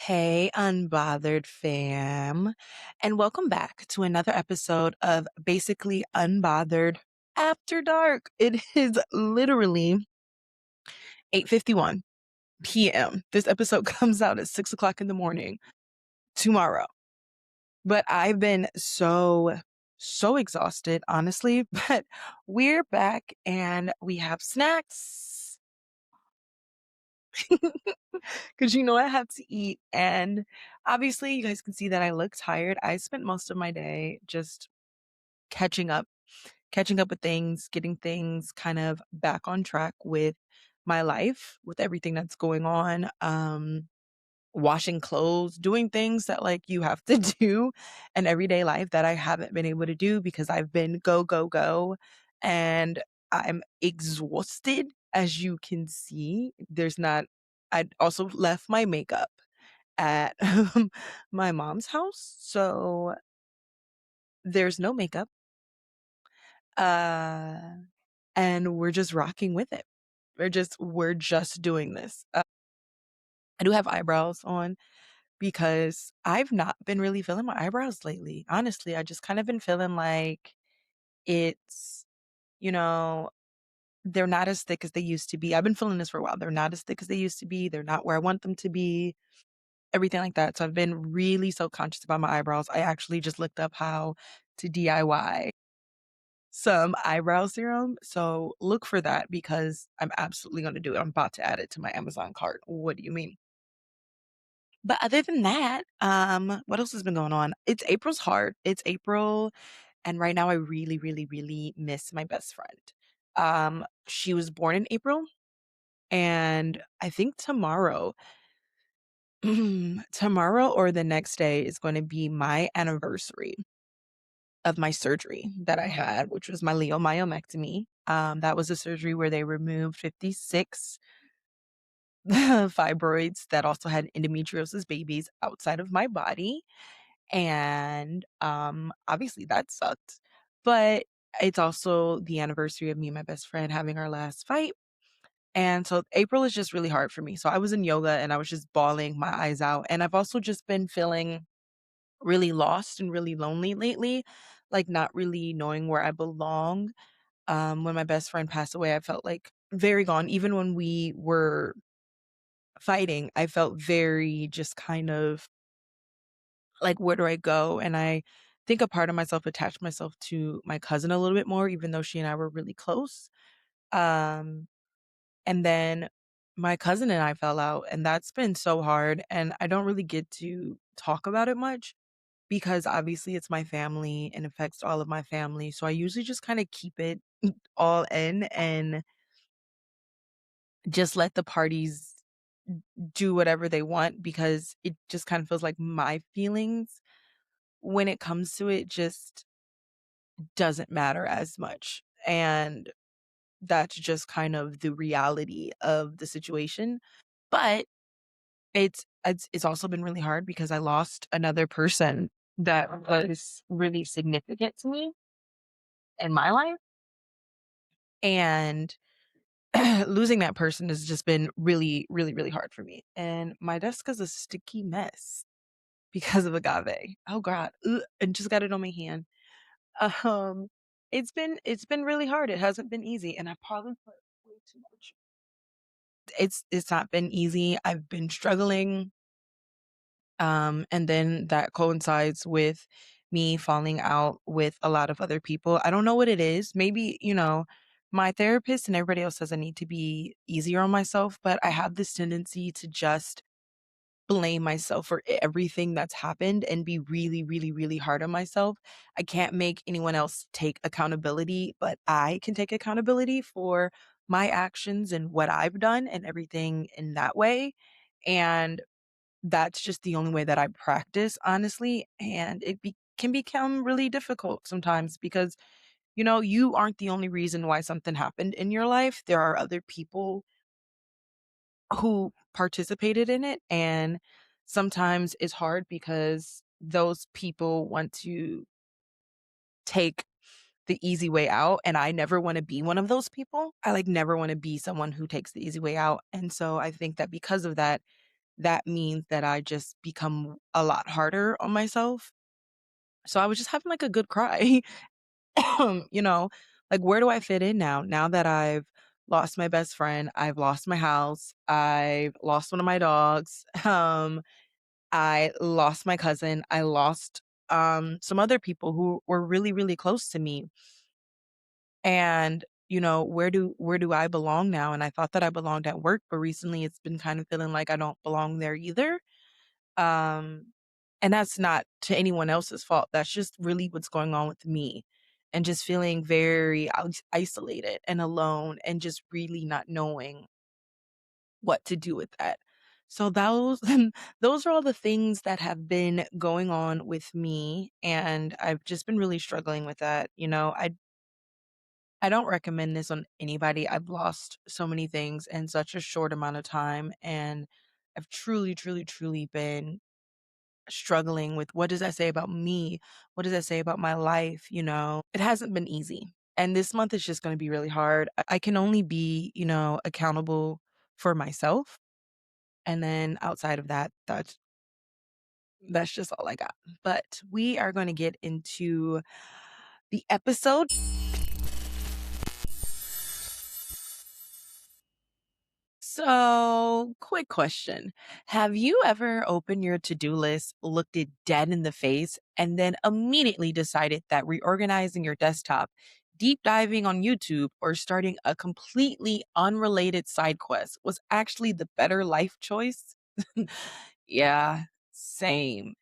Hey, Unbothered fam, and welcome back to another episode of Basically Unbothered After Dark. It is literally 8:51 p.m. This episode comes out at 6 o'clock in the morning tomorrow. But I've been so exhausted, honestly. But we're back and we have snacks. Because I have to eat. And obviously, you guys can see that I look tired. I spent most of my day just catching up, catching up with things, getting things kind of back on track with my life, with everything that's going on. Washing clothes, doing things that like you have to do in everyday life that I haven't been able to do because I've been go, go, go. And I'm exhausted, as you can see. I also left my makeup at my mom's house. So there's no makeup. Uh, and we're just rocking with it. We're just doing this. I do have eyebrows on because I've not been really feeling my eyebrows lately. Honestly, I just kind of been feeling like it's, you know, they're not as thick as they used to be. I've been feeling this for a while. They're not as thick as they used to be. They're not where I want them to be, everything like that. So I've been really so conscious about my eyebrows. I actually just looked up how to DIY some eyebrow serum. So look for that because I'm absolutely going to do it. I'm about to add it to my Amazon cart. What do you mean? But other than that, what else has been going on? It's April's hard. It's April, and right now I really, really, really miss my best friend. She was born in April, and I think tomorrow or the next day is going to be my anniversary of my surgery that I had, which was my leiomyomectomy. That was a surgery where they removed 56 fibroids that also had endometriosis babies outside of my body. And obviously that sucked. But it's also the anniversary of me and my best friend having our last fight. And so April is just really hard for me. So I was in yoga and I was just bawling my eyes out. And I've also just been feeling really lost and really lonely lately, like not really knowing where I belong. When my best friend passed away, I felt like very gone. Even when we were fighting, I felt very just kind of like, where do I go? And I think a part of myself attached myself to my cousin a little bit more, even though she and I were really close. Um, and then my cousin and I fell out, and that's been so hard. And I don't really get to talk about it much because obviously it's my family and affects all of my family. So I usually just kind of keep it all in and just let the parties do whatever they want because it just kind of feels like my feelings when it comes to it just doesn't matter as much. And that's just kind of the reality of the situation. But it's also been really hard because I lost another person that was really significant to me in my life. And losing that person has just been really, really, really hard for me. And my desk is a sticky mess because of agave. Oh God. Ugh, and just got it on my hand. Um, it's been really hard. It hasn't been easy, and I probably put way too much. It's not been easy. I've been struggling. And then that coincides with me falling out with a lot of other people. I don't know what it is. Maybe, my therapist and everybody else says I need to be easier on myself, but I have this tendency to just blame myself for everything that's happened and be really, really, really hard on myself. I can't make anyone else take accountability, but I can take accountability for my actions and what I've done and everything in that way. And that's just the only way that I practice, honestly. And can become really difficult sometimes because, you aren't the only reason why something happened in your life. There are other people who participated in it. And sometimes it's hard because those people want to take the easy way out. And I never want to be one of those people. I like never want to be someone who takes the easy way out. And so I think that because of that, that means that I just become a lot harder on myself. So I was just having like a good cry. you know, like where do I fit in now? Now that I've lost my best friend, I've lost my house, I've lost one of my dogs, I lost my cousin, I lost some other people who were really, really close to me. And where do I belong now? And I thought that I belonged at work, but recently it's been kind of feeling like I don't belong there either. Um, and that's not to anyone else's fault. That's just really what's going on with me. And just feeling very isolated and alone and just really not knowing what to do with that. So those those are all the things that have been going on with me, and I've just been really struggling with that. I don't recommend this on anybody. I've lost so many things in such a short amount of time, and I've truly, truly, truly been struggling with what does that say about me? What does that say about my life? It hasn't been easy. And this month is just going to be really hard. I can only be, accountable for myself. And then outside of that, that's just all I got. But we are going to get into the episode. So, quick question. Have you ever opened your to do list, looked it dead in the face, and then immediately decided that reorganizing your desktop, deep diving on YouTube, or starting a completely unrelated side quest was actually the better life choice? Yeah, same.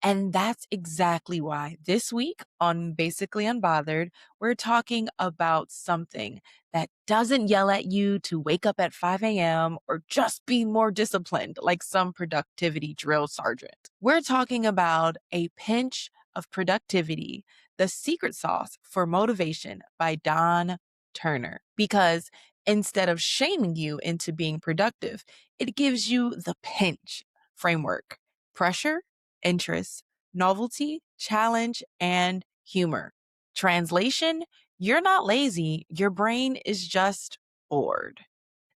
And that's exactly why this week on Basically Unbothered, we're talking about something that doesn't yell at you to wake up at 5 a.m. or just be more disciplined like some productivity drill sergeant. We're talking about A Pinch of Productivity, the secret sauce for motivation by Don Turner. Because instead of shaming you into being productive, it gives you the pinch framework: pressure, interest, novelty, challenge, and humor. Translation: you're not lazy, your brain is just bored.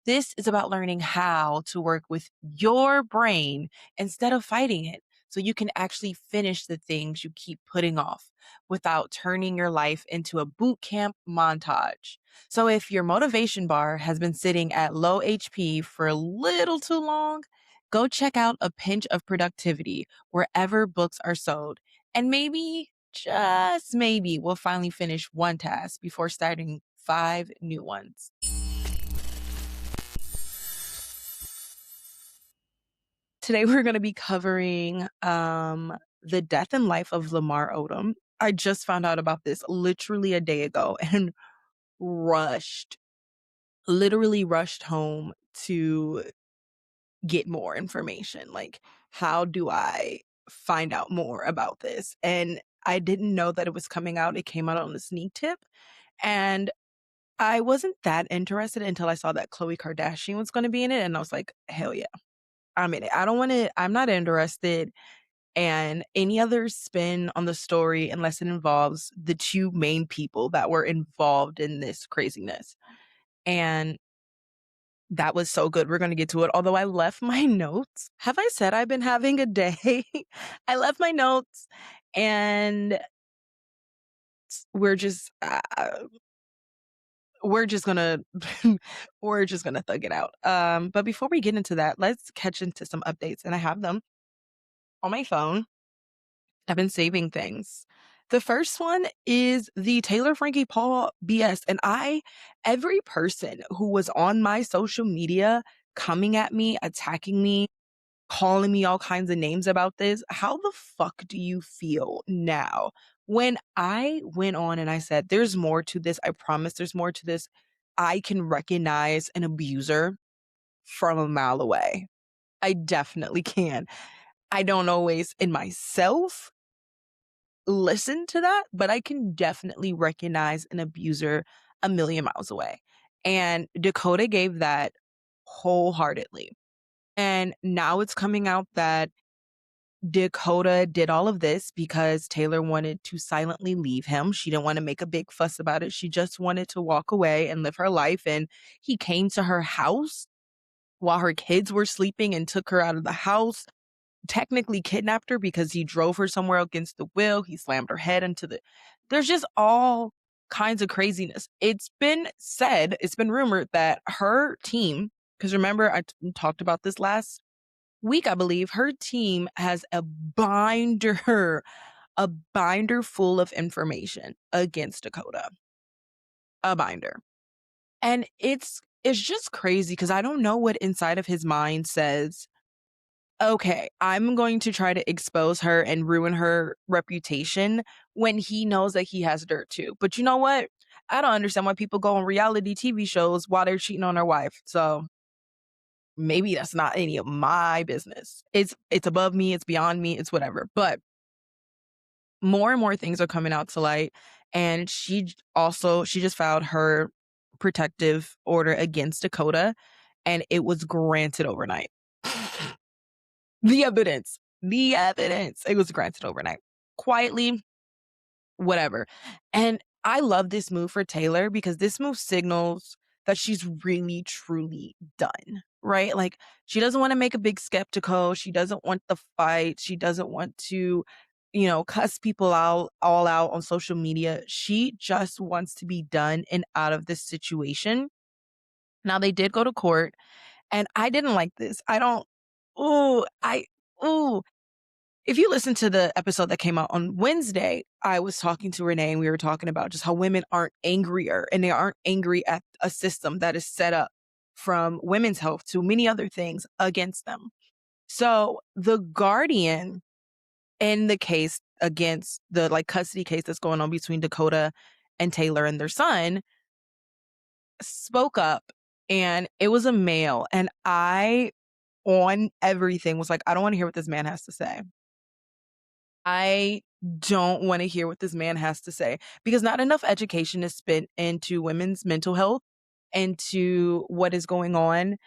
This is about learning how to work with your brain instead of fighting it so you can actually finish the things you keep putting off without turning your life into a boot camp montage. So if your motivation bar has been sitting at low HP for a little too long, go check out A Pinch of Productivity wherever books are sold. And maybe, just maybe, we'll finally finish one task before starting 5 new ones. Today we're going to be covering the death and life of Lamar Odom. I just found out about this literally a day ago and rushed, literally rushed home to get more information. Like, how do I find out more about this? And I didn't know that it was coming out. It came out on the sneak tip. And I wasn't that interested until I saw that Khloe Kardashian was going to be in it. And I was like, hell yeah, I'm in it. I'm not interested and any other spin on the story unless it involves the two main people that were involved in this craziness. And that was so good. We're going to get to it. Although I left my notes. Have I said I've been having a day? I left my notes and we're just we're just gonna we're just gonna thug it out. But before we get into that, let's catch into some updates, and I have them on my phone. I've been saving things. The first one is the Taylor Frankie Paul BS. And every person who was on my social media coming at me, attacking me, calling me all kinds of names about this, how the fuck do you feel now? When I went on and I said, there's more to this, I promise there's more to this, I can recognize an abuser from a mile away. I definitely can. I don't always in myself listen to that, but I can definitely recognize an abuser a million miles away. And Dakota gave that wholeheartedly. And now it's coming out that Dakota did all of this because Taylor wanted to silently leave him. She didn't want to make a big fuss about it. She just wanted to walk away and live her life. And he came to her house while her kids were sleeping and took her out of the house, technically kidnapped her because he drove her somewhere against the will. He slammed her head into the. There's just all kinds of craziness. It's been said, it's been rumored that her team, because remember, talked about this last week, I believe, her team has a binder full of information against Dakota. A binder. And it's just crazy because I don't know what inside of his mind says, okay, I'm going to try to expose her and ruin her reputation when he knows that he has dirt too. But you know what? I don't understand why people go on reality TV shows while they're cheating on their wife. So maybe that's not any of my business. It's above me, it's beyond me, it's whatever. But more and more things are coming out to light, and she just filed her protective order against Dakota, and it was granted overnight. The evidence, it was granted overnight, quietly, whatever. And I love this move for Taylor because this move signals that she's really truly done, right? Like, she doesn't want to make a big skeptical, she doesn't want the fight, she doesn't want to, cuss people out all out on social media. She just wants to be done and out of this situation. Now, they did go to court, and I didn't like this. I don't. Ooh, ooh. If you listen to the episode that came out on Wednesday, I was talking to Renee and we were talking about just how women aren't angrier, and they aren't angry at a system that is set up from women's health to many other things against them. So the guardian in the case against the custody case that's going on between Dakota and Taylor and their son spoke up, and it was a male. And I, on everything, was like, I don't want to hear what this man has to say. I don't want to hear what this man has to say because not enough education is spent into women's mental health, into what is going on,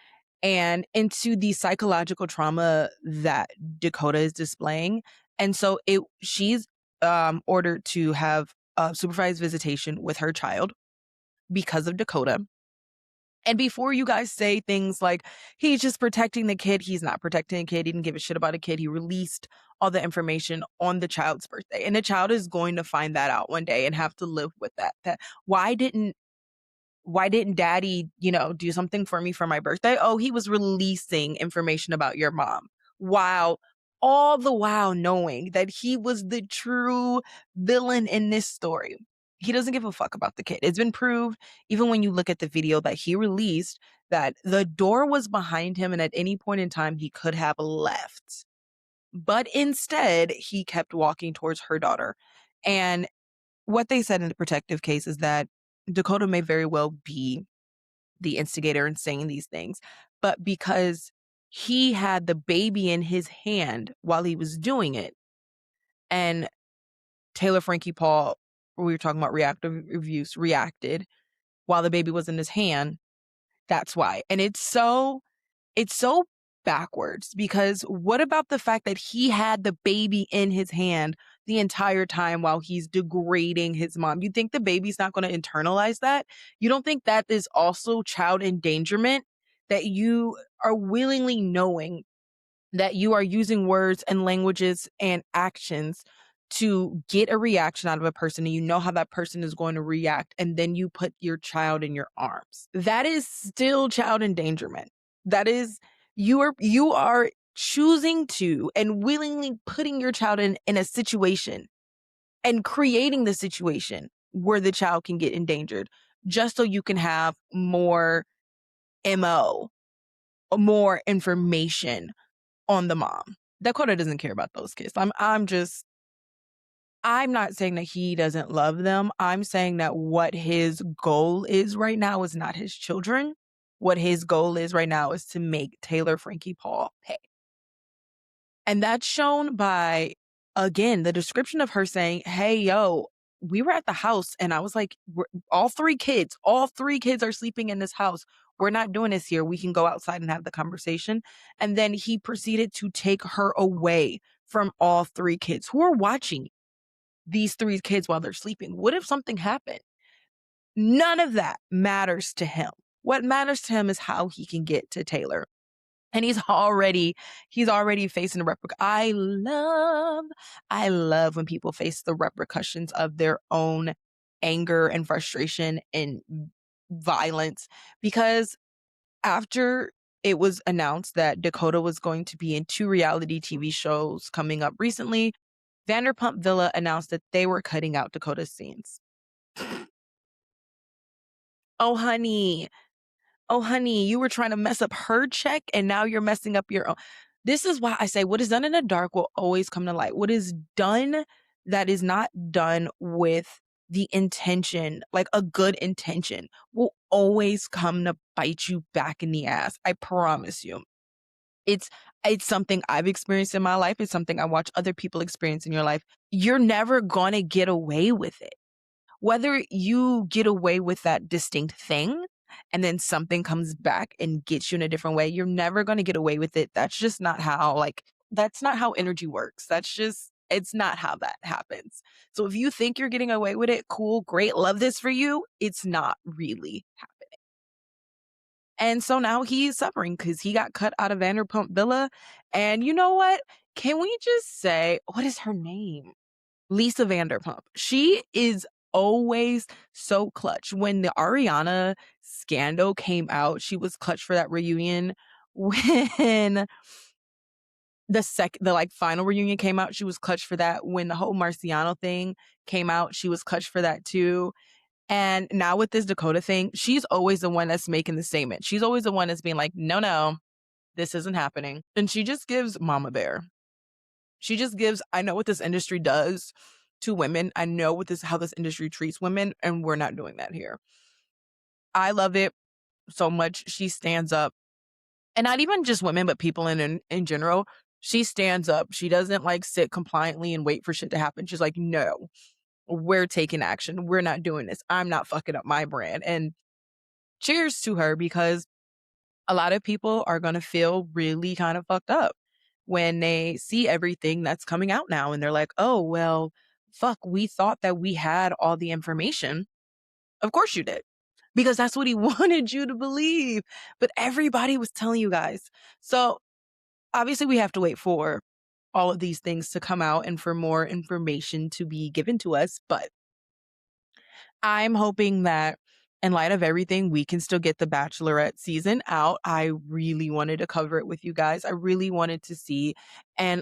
and into the psychological trauma that Dakota is displaying. And so she's ordered to have supervised visitation with her child because of Dakota. And before you guys say things like, he's just protecting the kid, he's not protecting the kid. He didn't give a shit about a kid. He released all the information on the child's birthday. And the child is going to find that out one day and have to live with that. Why didn't daddy, do something for me for my birthday? Oh, he was releasing information about your mom. Wow. All the while knowing that he was the true villain in this story. He doesn't give a fuck about the kid. It's been proved, even when you look at the video that he released, that the door was behind him and at any point in time he could have left. But instead, he kept walking towards her daughter. And what they said in the protective case is that Dakota may very well be the instigator in saying these things, but because he had the baby in his hand while he was doing it, and Taylor Frankie Paul, we were talking about reactive reviews, reacted while the baby was in his hand, that's why. And it's so backwards because what about the fact that he had the baby in his hand the entire time while he's degrading his mom? You think the baby's not going to internalize that? You don't think that is also child endangerment? That you are willingly knowing that you are using words and languages and actions to get a reaction out of a person, and you know how that person is going to react, and then you put your child in your arms. That is still child endangerment. That is, you are choosing to and willingly putting your child in a situation and creating the situation where the child can get endangered just so you can have more MO, more information on the mom. Dakota doesn't care about those kids. I'm not saying that he doesn't love them. I'm saying that what his goal is right now is not his children. What his goal is right now is to make Taylor Frankie Paul pay. And that's shown by, again, the description of her saying, hey, yo, we were at the house and I was like, all three kids are sleeping in this house. We're not doing this here. We can go outside and have the conversation. And then he proceeded to take her away from all three kids who are watching these three kids while they're sleeping. What if something happened? None of that matters to him. What matters to him is how he can get to Taylor. And he's already facing the I love when people face the repercussions of their own anger and frustration and violence, because after it was announced that Dakota was going to be in 2 reality TV shows coming up recently, Vanderpump Villa announced that they were cutting out Dakota's scenes. Oh, honey. Oh, honey, you were trying to mess up her check and now you're messing up your own. This is why I say what is done in the dark will always come to light. What is done that is not done with the intention, like a good intention, will always come to bite you back in the ass. I promise you. It's it's something I've experienced in my life. It's something I watch other people experience in your life. You're never going to get away with it. Whether you get away with that distinct thing and then something comes back and gets you in a different way, you're never going to get away with it. That's just not how, that's not how energy works. It's not how that happens. So if you think you're getting away with it, cool, great, love this for you. It's not really happening. And so now he's suffering because he got cut out of Vanderpump Villa. And you know what? Can we just say, what is her name? Lisa Vanderpump. She is always so clutch. When the Ariana scandal came out, she was clutch for that reunion. When the final reunion came out, she was clutch for that. When the whole Marciano thing came out, she was clutch for that too. And now with this Dakota thing, she's always the one that's making the statement. She's always the one that's being like, no, no, this isn't happening. And she just gives mama bear. She just gives, I know what this industry does to women. I know how this industry treats women, and we're not doing that here. I love it so much. She stands up, and not even just women, but people in general. She stands up. She doesn't like sit compliantly and wait for shit to happen. She's like, no, we're taking action. We're not doing this. I'm not fucking up my brand. And cheers to her, because a lot of people are going to feel really kind of fucked up when they see everything that's coming out now and they're like, oh, well, fuck, we thought that we had all the information. Of course you did, because that's what he wanted you to believe. But everybody was telling you guys. So obviously we have to wait for all of these things to come out and for more information to be given to us. But I'm hoping that in light of everything, we can still get the Bachelorette season out. I really wanted to cover it with you guys. I really wanted to see. And,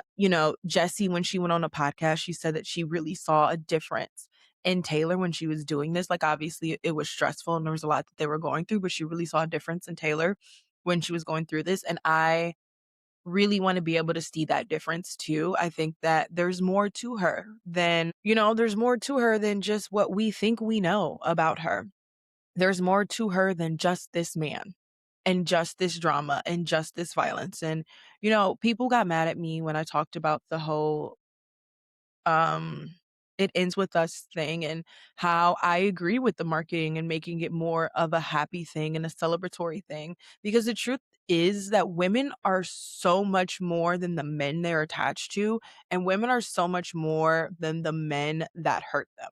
Jessie, when she went on a podcast, she said that she really saw a difference in Taylor when she was doing this. Like, obviously, it was stressful and there was a lot that they were going through, but she really saw a difference in Taylor when she was going through this. And I really want to be able to see that difference too. I think that there's more to her than just what we think we know about her. There's more to her than just this man and just this drama and just this violence. And, people got mad at me when I talked about the whole um it ends with us thing, and how I agree with the marketing and making it more of a happy thing and a celebratory thing, because the truth is that women are so much more than the men they're attached to, and women are so much more than the men that hurt them.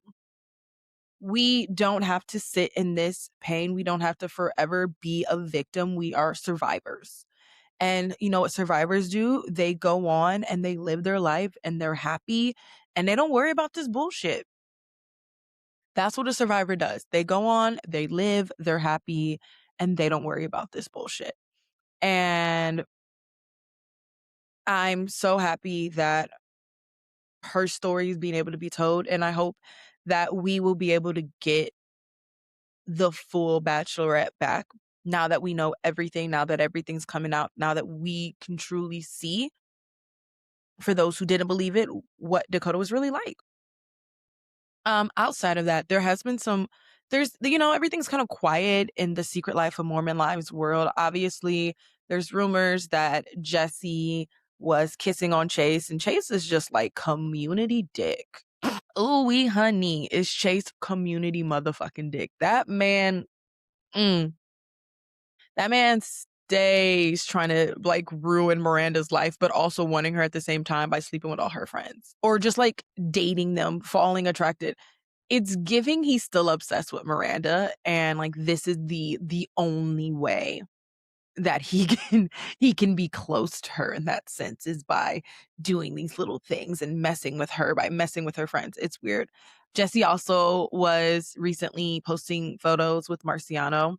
We don't have to sit in this pain. We don't have to forever be a victim. We are survivors. And you know what survivors do? They go on and they live their life and they're happy and they don't worry about this bullshit. That's what a survivor does. They go on, they live, they're happy, and they don't worry about this bullshit. And I'm so happy that her story is being able to be told. And I hope that we will be able to get the full Bachelorette back now that we know everything, now that everything's coming out, now that we can truly see, for those who didn't believe it, what Dakota was really like. Outside of that, there has been everything's kind of quiet in the Secret Life of Mormon Lives world. Obviously, there's rumors that Jesse was kissing on Chase, and Chase is just like community dick. Ooh, wee honey, is Chase community motherfucking dick. Mm, that man stays trying to like ruin Miranda's life, but also wanting her at the same time by sleeping with all her friends or just like dating them, falling attracted. It's giving he's still obsessed with Miranda, and like this is the only way that he can he can be close to her in that sense is by doing these little things and messing with her, by messing with her friends. It's weird. Jessie also was recently posting photos with Marciano,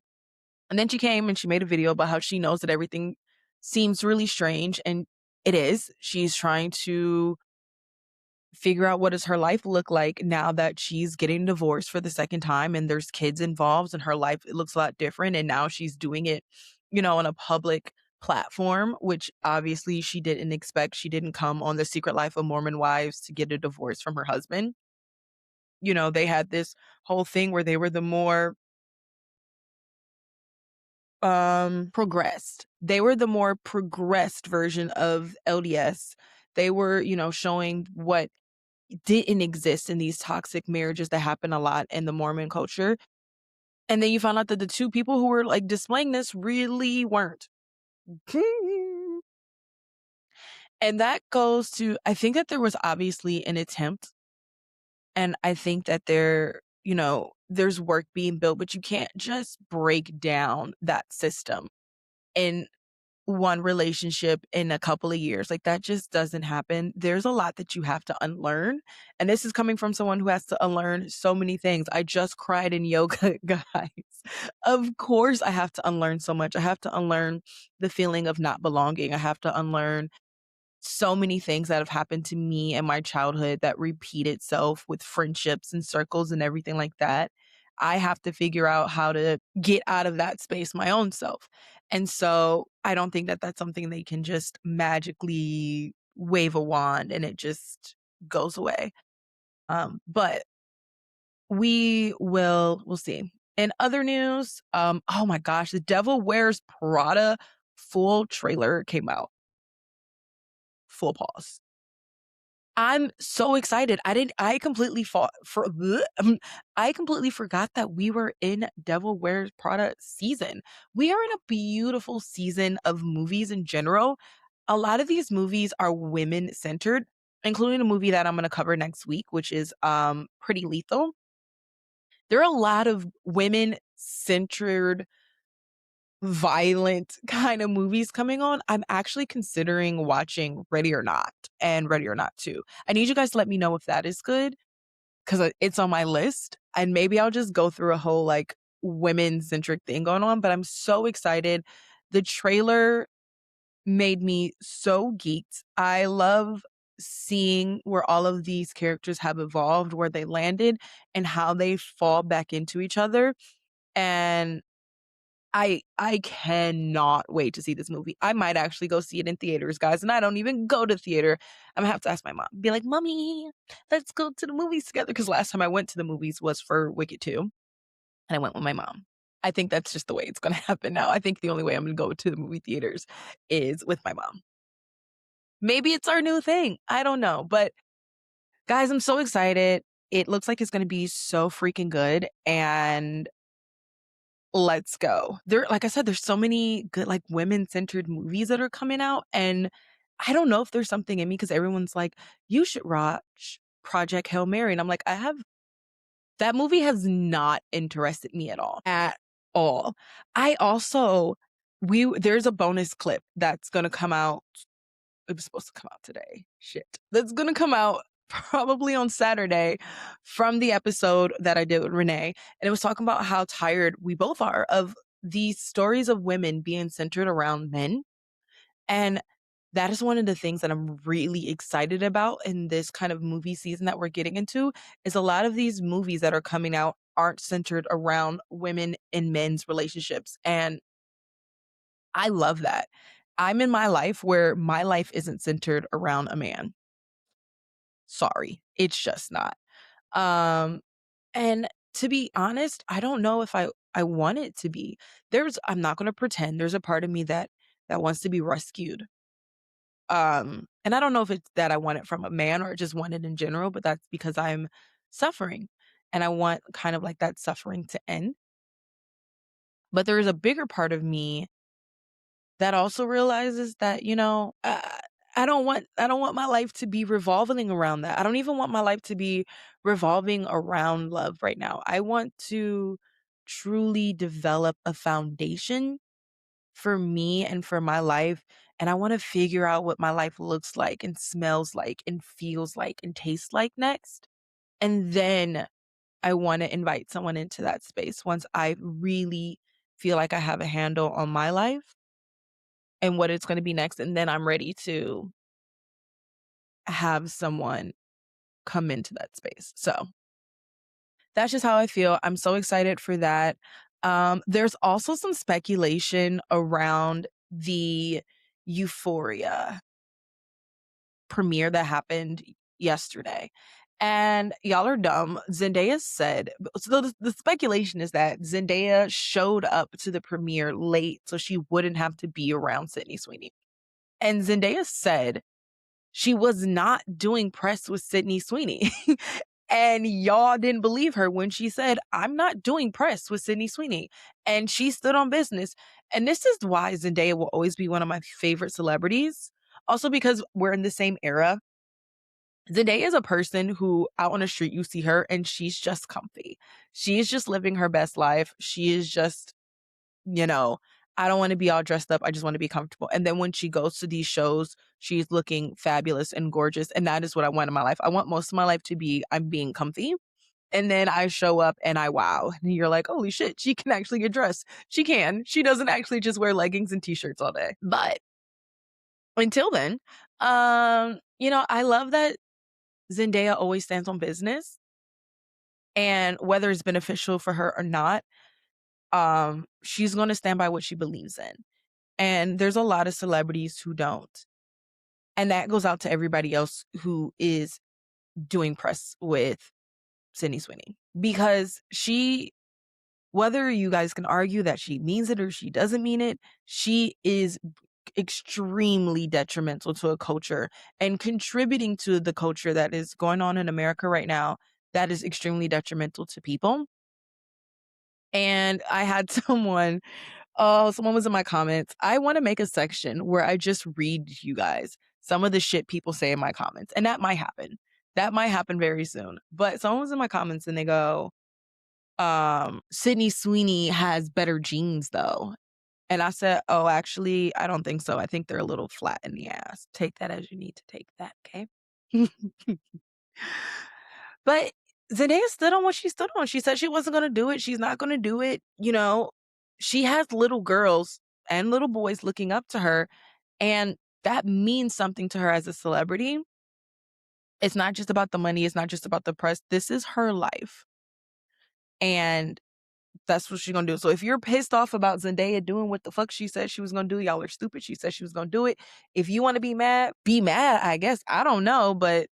and then she came and she made a video about how she knows that everything seems really strange, and it is. She's trying to figure out what does her life look like now that she's getting divorced for the second time and there's kids involved, and her life, it looks a lot different, and now she's doing it, on a public platform, which obviously she didn't expect. She didn't come on The Secret Life of Mormon Wives to get a divorce from her husband. They had this whole thing where they were the more progressed. They were the more progressed version of LDS. They were, showing what didn't exist in these toxic marriages that happen a lot in the Mormon culture. And then you found out that the two people who were like displaying this really weren't. And that goes to, I think that there was obviously an attempt, and I think that there's work being built, but you can't just break down that system in one relationship in a couple of years. Like, that just doesn't happen. There's a lot that you have to unlearn. And this is coming from someone who has to unlearn so many things. I just cried in yoga, guys. Of course, I have to unlearn so much. I have to unlearn the feeling of not belonging. I have to unlearn so many things that have happened to me in my childhood that repeat itself with friendships and circles and everything like that. I have to figure out how to get out of that space my own self. And so I don't think that that's something they can just magically wave a wand and it just goes away. But we'll see. In other news, oh my gosh, The Devil Wears Prada full trailer came out. Full pause. I'm so excited. I completely I completely forgot that we were in Devil Wears Prada season. We are in a beautiful season of movies in general. A lot of these movies are women centered, including a movie that I'm going to cover next week, which is Pretty Lethal. There are a lot of women centered violent kind of movies coming on. I'm actually considering watching Ready or Not and Ready or Not 2. I need you guys to let me know if that is good, because it's on my list, and maybe I'll just go through a whole like women centric thing going on. But I'm so excited. The trailer made me so geeked. I love seeing where all of these characters have evolved, where they landed, and how they fall back into each other. And I cannot wait to see this movie. I might actually go see it in theaters, guys, and I don't even go to theater. I'm gonna have to ask my mom. Be like, "Mommy, let's go to the movies together." Because last time I went to the movies was for Wicked 2, and I went with my mom. I think that's just the way it's gonna happen now. I think the only way I'm gonna go to the movie theaters is with my mom. Maybe it's our new thing. I don't know. But guys, I'm so excited. It looks like it's gonna be so freaking good. And let's go. There, like I said, there's so many good, like, women-centered movies that are coming out, and I don't know if there's something in me because everyone's like, "You should watch Project Hail Mary," and I'm like, that movie has not interested me at all. At all. I also there's a bonus clip that's gonna come out. It was supposed to come out today. Shit. That's gonna come out probably on Saturday from the episode that I did with Renee. And it was talking about how tired we both are of these stories of women being centered around men. And that is one of the things that I'm really excited about in this kind of movie season that we're getting into, is a lot of these movies that are coming out aren't centered around women and men's relationships. And I love that. I'm in my life where my life isn't centered around a man. Sorry, it's just not. Um, and to be honest, I don't know if I want it to be. I'm not going to pretend there's a part of me that wants to be rescued. And I don't know if it's that I want it from a man or just want it in general, but that's because I'm suffering and I want kind of like that suffering to end. But there is a bigger part of me that also realizes that, I don't want my life to be revolving around that. I don't even want my life to be revolving around love right now. I want to truly develop a foundation for me and for my life, and I wanna figure out what my life looks like and smells like and feels like and tastes like next, and then I wanna invite someone into that space once I really feel like I have a handle on my life and what it's gonna be next, and then I'm ready to have someone come into that space. So, that's just how I feel. I'm so excited for that. There's also some speculation around the Euphoria premiere that happened yesterday. And y'all are dumb. Zendaya said, so the speculation is that Zendaya showed up to the premiere late so she wouldn't have to be around Sydney Sweeney. And Zendaya said she was not doing press with Sydney Sweeney. And y'all didn't believe her when she said, I'm not doing press with Sydney Sweeney. And she stood on business. And this is why Zendaya will always be one of my favorite celebrities. Also, because we're in the same era. Zendaya is a person who out on the street, you see her and she's just comfy. She's just living her best life. She is just, you know, I don't want to be all dressed up. I just want to be comfortable. And then when she goes to these shows, she's looking fabulous and gorgeous. And that is what I want in my life. I want most of my life to be I'm being comfy. And then I show up and I wow. And you're like, holy shit, she can actually get dressed. She can. She doesn't actually just wear leggings and t-shirts all day. But until then, I love that Zendaya always stands on business. And whether it's beneficial for her or not, she's gonna stand by what she believes in. And there's a lot of celebrities who don't. And that goes out to everybody else who is doing press with Sydney Sweeney. Because whether you guys can argue that she means it or she doesn't mean it, she is extremely detrimental to a culture and contributing to the culture that is going on in America right now that is extremely detrimental to people. And I had someone was in my comments. I want to make a section where I just read you guys some of the shit people say in my comments. And that might happen. That might happen very soon. But someone was in my comments and they go, Sydney Sweeney has better genes though. And I said, oh, actually, I don't think so. I think they're a little flat in the ass. Take that as you need to take that, okay? But Zendaya stood on what she stood on. She said she wasn't going to do it. She's not going to do it. She has little girls and little boys looking up to her. And that means something to her as a celebrity. It's not just about the money. It's not just about the press. This is her life. And that's what she's going to do. So if you're pissed off about Zendaya doing what the fuck she said she was going to do, y'all are stupid. She said she was going to do it. If you want to be mad, I guess. I don't know. But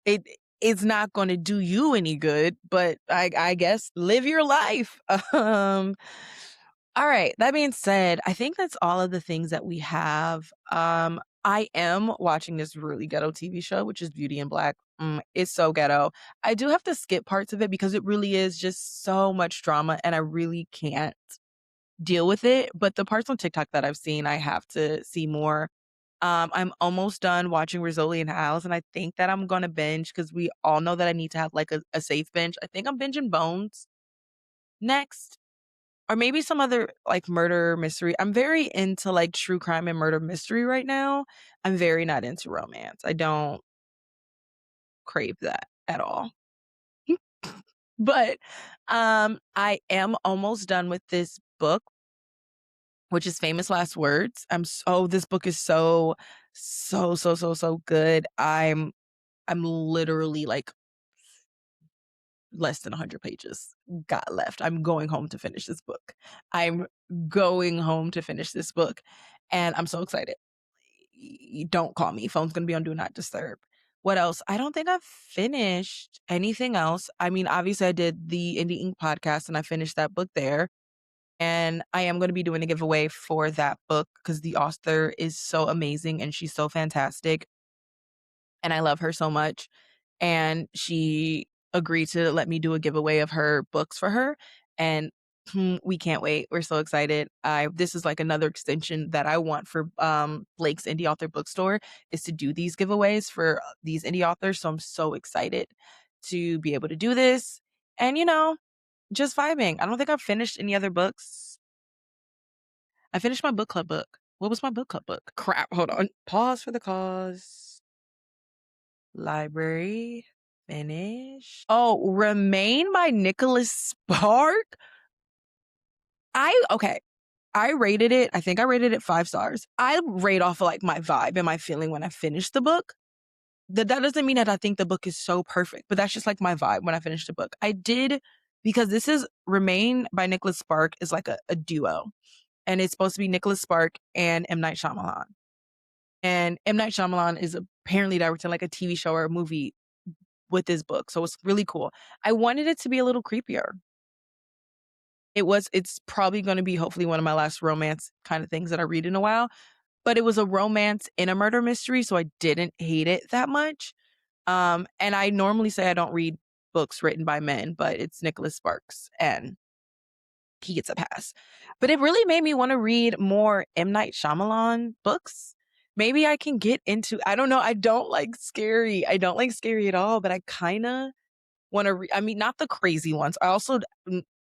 it it's not going to do you any good, but I guess live your life. All right. That being said, I think that's all of the things that we have. I am watching this really ghetto TV show, which is Beauty in Black. It's so ghetto. I do have to skip parts of it because it really is just so much drama and I really can't deal with it. But the parts on TikTok that I've seen, I have to see more. I'm almost done watching Rizzoli and House, and I think that I'm gonna binge because we all know that I need to have like a safe binge. I think I'm binging Bones next, or maybe some other like murder mystery. I'm very into like true crime and murder mystery right now. I'm very not into romance. I don't crave that at all. But I am almost done with this book, which is Famous Last Words. This book is so good. I'm literally like less than 100 pages got left. I'm going home to finish this book. I'm going home to finish this book. And I'm so excited. Don't call me. Phone's going to be on Do Not Disturb. What else? I don't think I've finished anything else. I mean, obviously, I did the Indie Ink podcast and I finished that book there. And I am going to be doing a giveaway for that book because the author is so amazing and she's so fantastic. And I love her so much. And she agreed to let me do a giveaway of her books for her. And we can't wait. We're so excited. This is like another extension that I want for Blake's Indie Author Bookstore is to do these giveaways for these indie authors. So I'm so excited to be able to do this. And just vibing. I don't think I've finished any other books. I finished my book club book. What was my book club book? Crap, hold on. Pause for the cause. Library. Finish. Oh, Remain by Nicholas Spark. Okay. I rated it. I think I rated it 5 stars. I rate off of like my vibe and my feeling when I finish the book. That doesn't mean that I think the book is so perfect, but that's just like my vibe when I finish the book. I did, because this is Remain by Nicholas Spark is like a duo, and it's supposed to be Nicholas Spark and M. Night Shyamalan. And M. Night Shyamalan is apparently directing like a TV show or a movie with this book. So it's really cool. I wanted it to be a little creepier. It's probably going to be hopefully one of my last romance kind of things that I read in a while, but it was a romance in a murder mystery. So I didn't hate it that much. And I normally say I don't read books written by men, but it's Nicholas Sparks and he gets a pass. But it really made me want to read more M. Night Shyamalan books. Maybe I can get into, I don't know. I don't like scary. I don't like scary at all, but I kind of want to I mean, not the crazy ones. I also,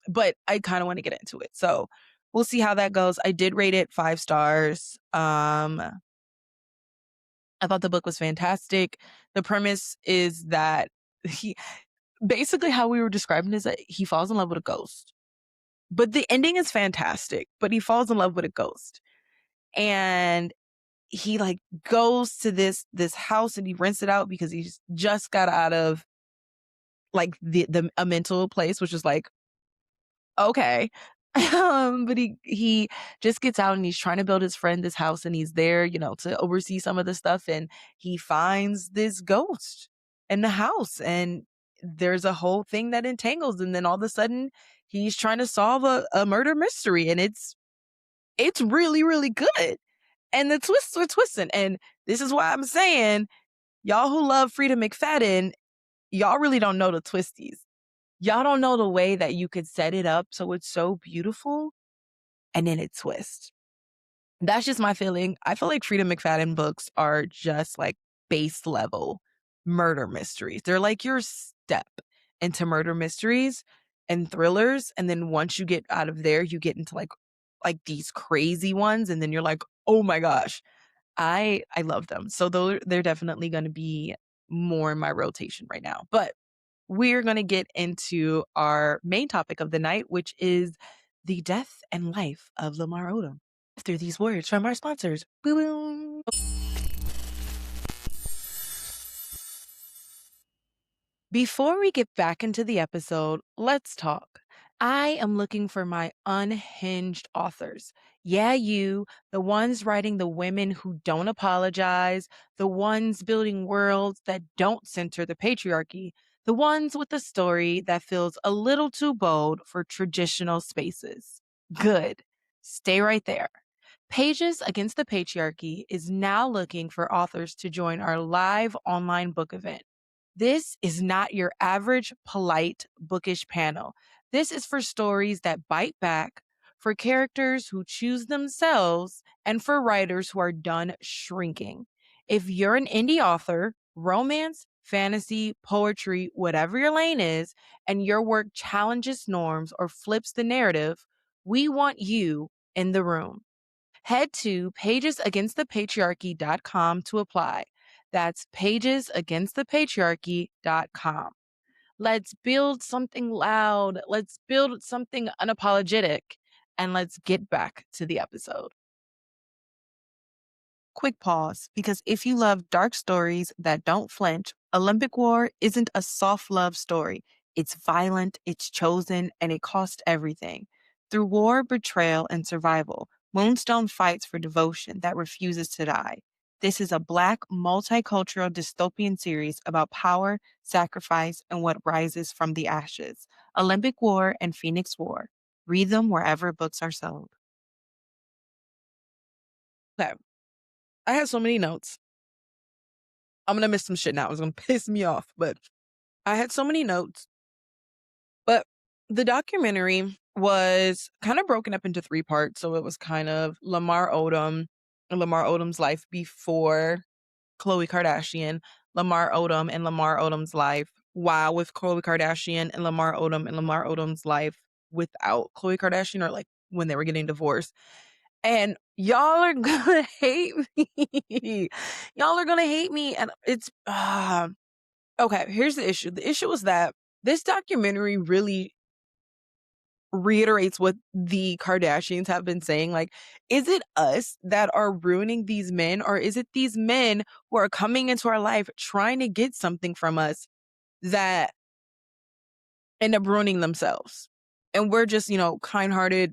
but I kind of want to get into it. So we'll see how that goes. I did rate it 5 stars. I thought the book was fantastic. The premise is that he basically how we were describing is that he falls in love with a ghost. But the ending is fantastic, but he falls in love with a ghost. And he like goes to this house and he rents it out because he's just got out of like the a mental place, which is like, okay. But he just gets out and he's trying to build his friend this house and he's there, to oversee some of the stuff, and he finds this ghost in the house and there's a whole thing that entangles, and then all of a sudden he's trying to solve a murder mystery, and it's really, really good. And the twists are twisting. And this is why I'm saying, y'all who love Frida McFadden, y'all really don't know the twisties. Y'all don't know the way that you could set it up so it's so beautiful and then it twists. That's just my feeling. I feel like Frida McFadden books are just like base level murder mysteries. They're like your step into murder mysteries and thrillers. And then once you get out of there, you get into like these crazy ones. And then you're like, oh my gosh, I love them. So they're definitely going to be more in my rotation right now. But we're going to get into our main topic of the night, which is the death and life of Lamar Odom. After these words from our sponsors. Boom. Before we get back into the episode, let's talk. I am looking for my unhinged authors. Yeah, you, the ones writing the women who don't apologize, the ones building worlds that don't center the patriarchy, the ones with a story that feels a little too bold for traditional spaces. Good. Stay right there. Pages Against the Patriarchy is now looking for authors to join our live online book event. This is not your average polite bookish panel. This is for stories that bite back, for characters who choose themselves, and for writers who are done shrinking. If you're an indie author, romance, fantasy, poetry, whatever your lane is, and your work challenges norms or flips the narrative, we want you in the room. Head to pagesagainstthepatriarchy.com to apply. That's pagesagainstthepatriarchy.com. Let's build something loud. Let's build something unapologetic. And let's get back to the episode. Quick pause, because if you love dark stories that don't flinch, Olympic War isn't a soft love story. It's violent, it's chosen, and it costs everything. Through war, betrayal, and survival, Moonstone fights for devotion that refuses to die. This is a Black, multicultural dystopian series about power, sacrifice, and what rises from the ashes. Olympic War and Phoenix War. Read them wherever books are sold. Okay. I had so many notes. I'm going to miss some shit now. It's going to piss me off, but I had so many notes. But the documentary was kind of broken up into 3 parts. So it was kind of Lamar Odom and Lamar Odom's life before Khloe Kardashian, Lamar Odom and Lamar Odom's life while with Khloe Kardashian, and Lamar Odom and Lamar Odom's life without Khloe Kardashian, or like when they were getting divorced. And y'all are gonna hate me. Y'all are gonna hate me. And it's okay, here's the issue. The issue is that this documentary really reiterates what the Kardashians have been saying. Like, is it us that are ruining these men, or is it these men who are coming into our life trying to get something from us that end up ruining themselves? And we're just, kind hearted,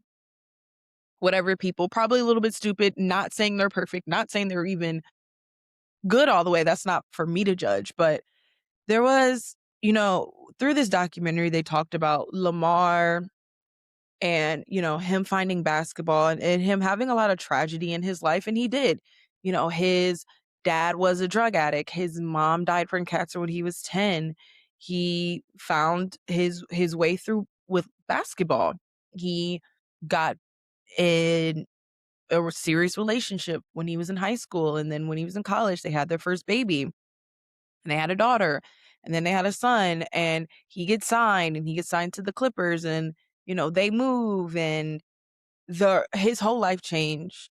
whatever people, probably a little bit stupid, not saying they're perfect, not saying they're even good all the way. That's not for me to judge. But there was, through this documentary, they talked about Lamar and, him finding basketball and him having a lot of tragedy in his life. And he did. His dad was a drug addict. His mom died from cancer when he was 10. He found his way through with basketball. He got in a serious relationship when he was in high school. And then when he was in college, they had their first baby and they had a daughter and then they had a son, and he gets signed to the Clippers, and, they move, and his whole life changed.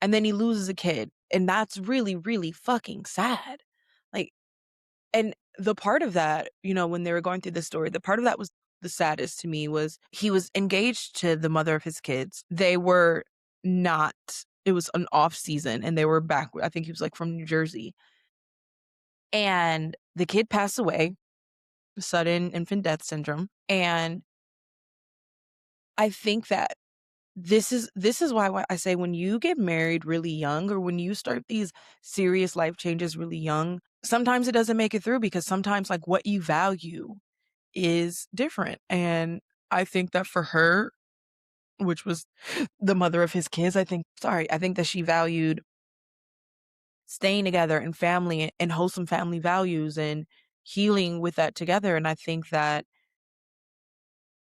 And then he loses a kid. And that's really, really fucking sad. Like, and the part of that, when they were going through the story, the part of that was the saddest to me was he was engaged to the mother of his kids. They were not, it was an off season and they were back. I think he was like from New Jersey. And the kid passed away, sudden infant death syndrome. And I think that this is why I say when you get married really young, or when you start these serious life changes really young, sometimes it doesn't make it through, because sometimes like what you value is different. And I think that for her, which was the mother of his kids, I think that she valued staying together and family and wholesome family values and healing with that together. And I think that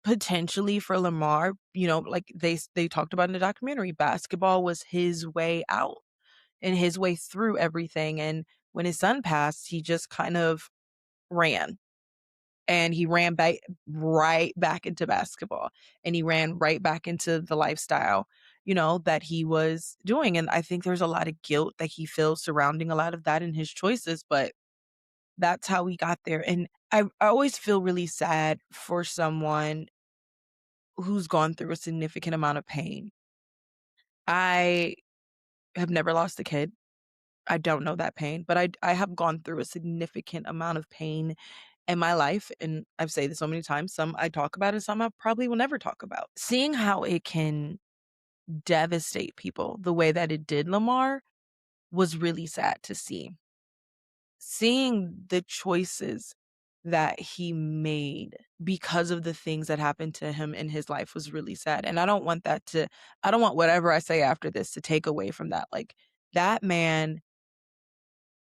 potentially for Lamar, like they talked about in the documentary, basketball was his way out and his way through everything. And when his son passed, he just kind of ran. And he ran back right back into basketball. And he ran right back into the lifestyle, that he was doing. And I think there's a lot of guilt that he feels surrounding a lot of that in his choices, but that's how he got there. And I always feel really sad for someone who's gone through a significant amount of pain. I have never lost a kid. I don't know that pain, but I have gone through a significant amount of pain in my life, and I've said this so many times, some I talk about and some I probably will never talk about. Seeing how it can devastate people the way that it did Lamar was really sad to see. Seeing the choices that he made because of the things that happened to him in his life was really sad. And I don't want whatever I say after this to take away from that. Like, that man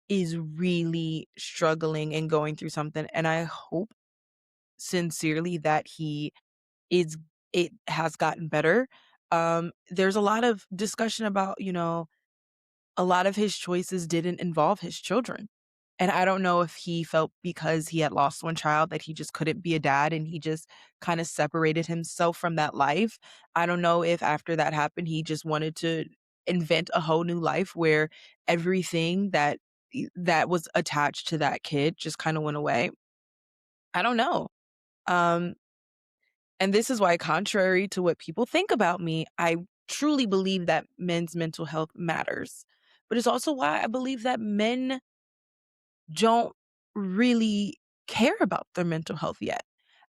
is really struggling and going through something. And I hope sincerely that is it has gotten better. There's a lot of discussion about, a lot of his choices didn't involve his children. And I don't know if he felt because he had lost one child that he just couldn't be a dad and he just kind of separated himself from that life. I don't know if after that happened, he just wanted to invent a whole new life where everything that was attached to that kid just kind of went away. I don't know. Um, and this is why, contrary to what people think about me, I truly believe that men's mental health matters. But it's also why I believe that men don't really care about their mental health yet.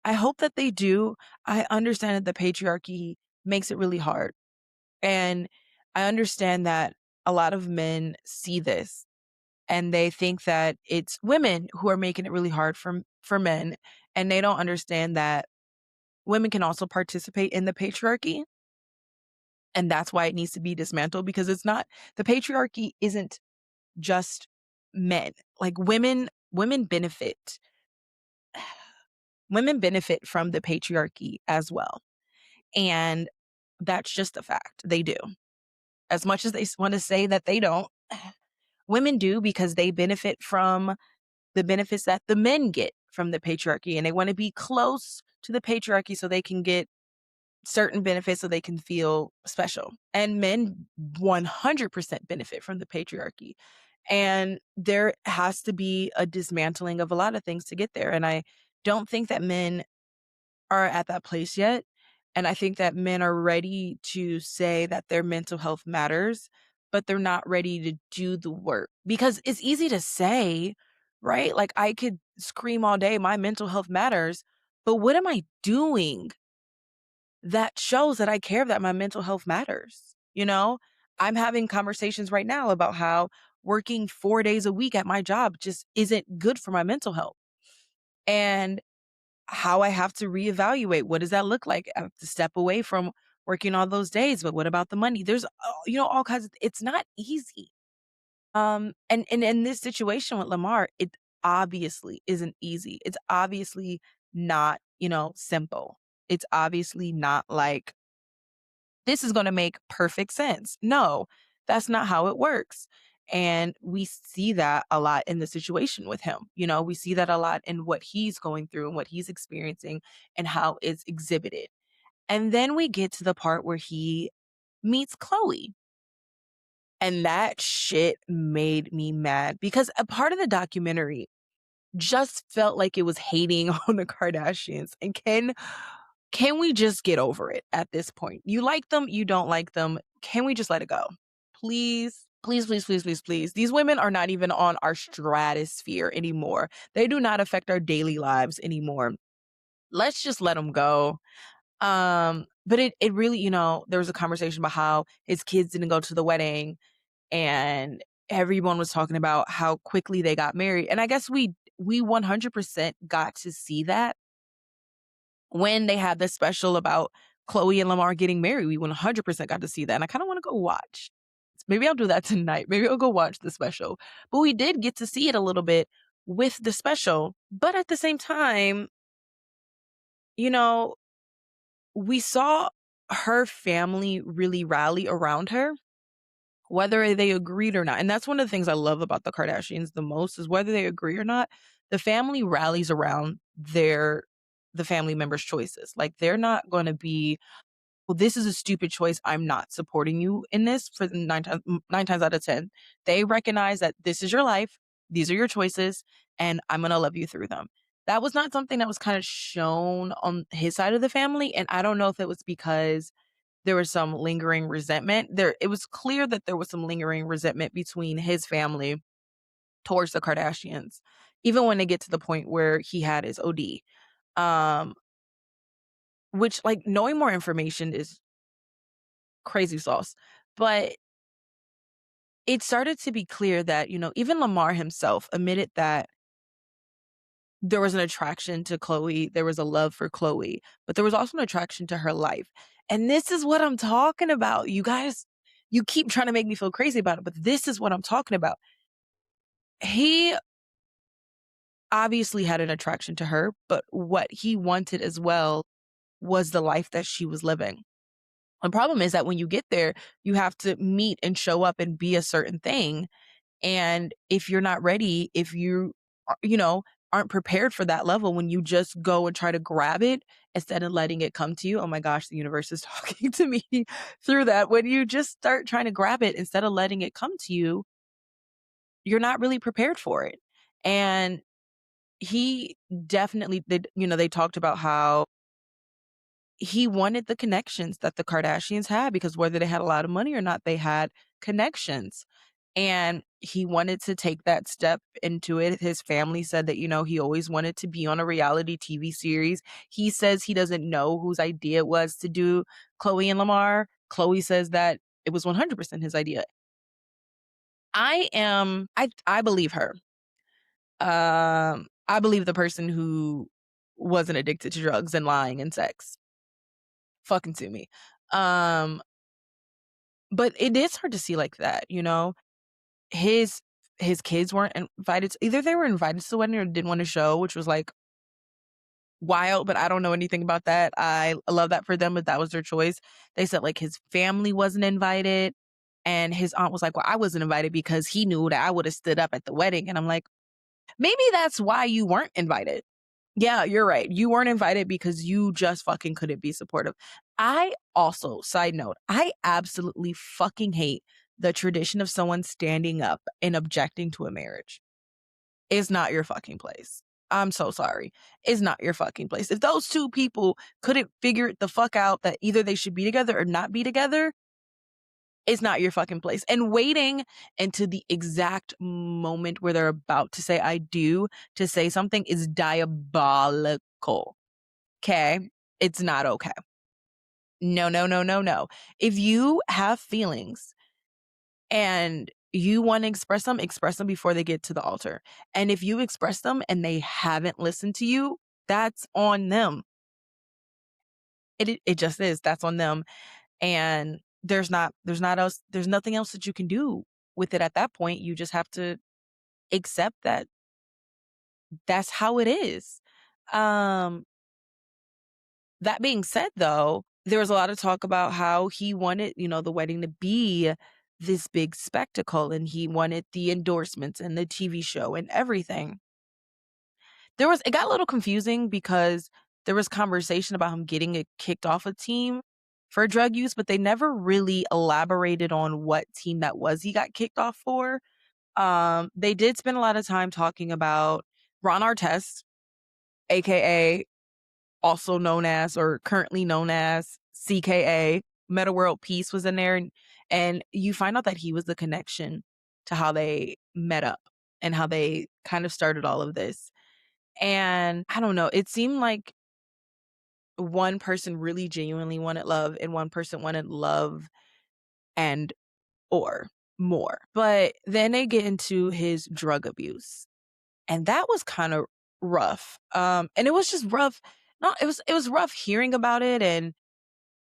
I hope that they do. I understand that the patriarchy makes it really hard. And I understand that a lot of men see this and they think that it's women who are making it really hard for men. And they don't understand that women can also participate in the patriarchy. And that's why it needs to be dismantled, because the patriarchy isn't just men. Like, women benefit. Women benefit from the patriarchy as well. And that's just a fact. They do. As much as they want to say that they don't, women do, because they benefit from the benefits that the men get from the patriarchy. And they want to be close to the patriarchy so they can get certain benefits so they can feel special. And men 100% benefit from the patriarchy. And there has to be a dismantling of a lot of things to get there. And I don't think that men are at that place yet. And I think that men are ready to say that their mental health matters, but they're not ready to do the work because it's easy to say, right? Like I could scream all day, my mental health matters, but what am I doing that shows that I care that my mental health matters? You know, I'm having conversations right now about how working 4 days a week at my job just isn't good for my mental health. And how I have to reevaluate. What does that look like? I have to step away from working all those days, but what about the money? There's, all kinds of, it's not easy. And in this situation with Lamar, it obviously isn't easy. It's obviously not, simple. It's obviously not like this is going to make perfect sense. No, that's not how it works. And we see that a lot in the situation with him. We see that a lot in what he's going through and what he's experiencing and how it's exhibited. And then we get to the part where he meets Chloe. And that shit made me mad because a part of the documentary just felt like it was hating on the Kardashians. And can we just get over it at this point? You like them, you don't like them. Can we just let it go? Please, please, please, please, please, please. These women are not even on our stratosphere anymore. They do not affect our daily lives anymore. Let's just let them go. But it really, there was a conversation about how his kids didn't go to the wedding and everyone was talking about how quickly they got married. And I guess we 100% got to see that when they had this special about Chloe and Lamar getting married. We 100% got to see that. And I kind of want to go watch. Maybe I'll do that tonight. Maybe I'll go watch the special. But we did get to see it a little bit with the special. But at the same time, you know, we saw her family really rally around her, whether they agreed or not. And that's one of the things I love about the Kardashians the most is whether they agree or not, the family rallies around the family members' choices. Like they're not going to be, well, this is a stupid choice. I'm not supporting you in this for the nine times out of 10. They recognize that this is your life. These are your choices and I'm going to love you through them. That was not something that was kind of shown on his side of the family. And I don't know if it was because there was some lingering resentment. It was clear that there was some lingering resentment between his family towards the Kardashians, even when they get to the point where he had his OD. Um, which like knowing more information is crazy sauce. But it started to be clear that, even Lamar himself admitted that there was an attraction to Chloe, there was a love for Chloe, but there was also an attraction to her life. And this is what I'm talking about. You guys, you keep trying to make me feel crazy about it, but this is what I'm talking about. He obviously had an attraction to her, but what he wanted as well was the life that she was living. The problem is that when you get there, you have to meet and show up and be a certain thing. And if you're not ready, if aren't prepared for that level, when you just go and try to grab it instead of letting it come to you, oh my gosh, the universe is talking to me through that. When you just start trying to grab it instead of letting it come to you, you're not really prepared for it. And he definitely did, they talked about how he wanted the connections that the Kardashians had because whether they had a lot of money or not, they had connections. And he wanted to take that step into it. His family said that, he always wanted to be on a reality TV series. He says he doesn't know whose idea it was to do Chloe and Lamar. Chloe says that it was 100% his idea. I believe her. I believe the person who wasn't addicted to drugs and lying and sex. Fucking to me. Um, but it is hard to see like that, his his kids weren't invited either they were invited to the wedding or didn't want to show, which was like wild, but I don't know anything about that. I love that for them, but that was their choice. They said like his family wasn't invited and his aunt was like, well, I wasn't invited because he knew that I would have stood up at the wedding. And I'm like, maybe that's why you weren't invited. Yeah, you're right. You weren't invited because you just fucking couldn't be supportive. I also, side note, I absolutely fucking hate the tradition of someone standing up and objecting to a marriage. It's not your fucking place. I'm so sorry. It's not your fucking place. If those two people couldn't figure it the fuck out that either they should be together or not be together, it's not your fucking place. And waiting into the exact moment where they're about to say I do to say something is diabolical. Okay? It's not okay. No, no, no, no, no. If you have feelings and you want to express them before they get to the altar. And if you express them and they haven't listened to you, that's on them. It just is. That's on them. And there's nothing else that you can do with it at that point. You just have to accept that that's how it is. Um that being said though, there was a lot of talk about how he wanted, the wedding to be this big spectacle and he wanted the endorsements and the TV show and everything. It got a little confusing because there was conversation about him getting it kicked off a team for drug use, but they never really elaborated on what team that was he got kicked off for. They did spend a lot of time talking about Ron Artest, aka also known as or currently known as CKA. Meta World Peace was in there, and you find out that he was the connection to how they met up and how they kind of started all of this. And I don't know, it seemed like one person really genuinely wanted love and one person wanted love and or more. But then they get into his drug abuse. And that was kind of rough. And it was just rough. No, it was rough hearing about it, and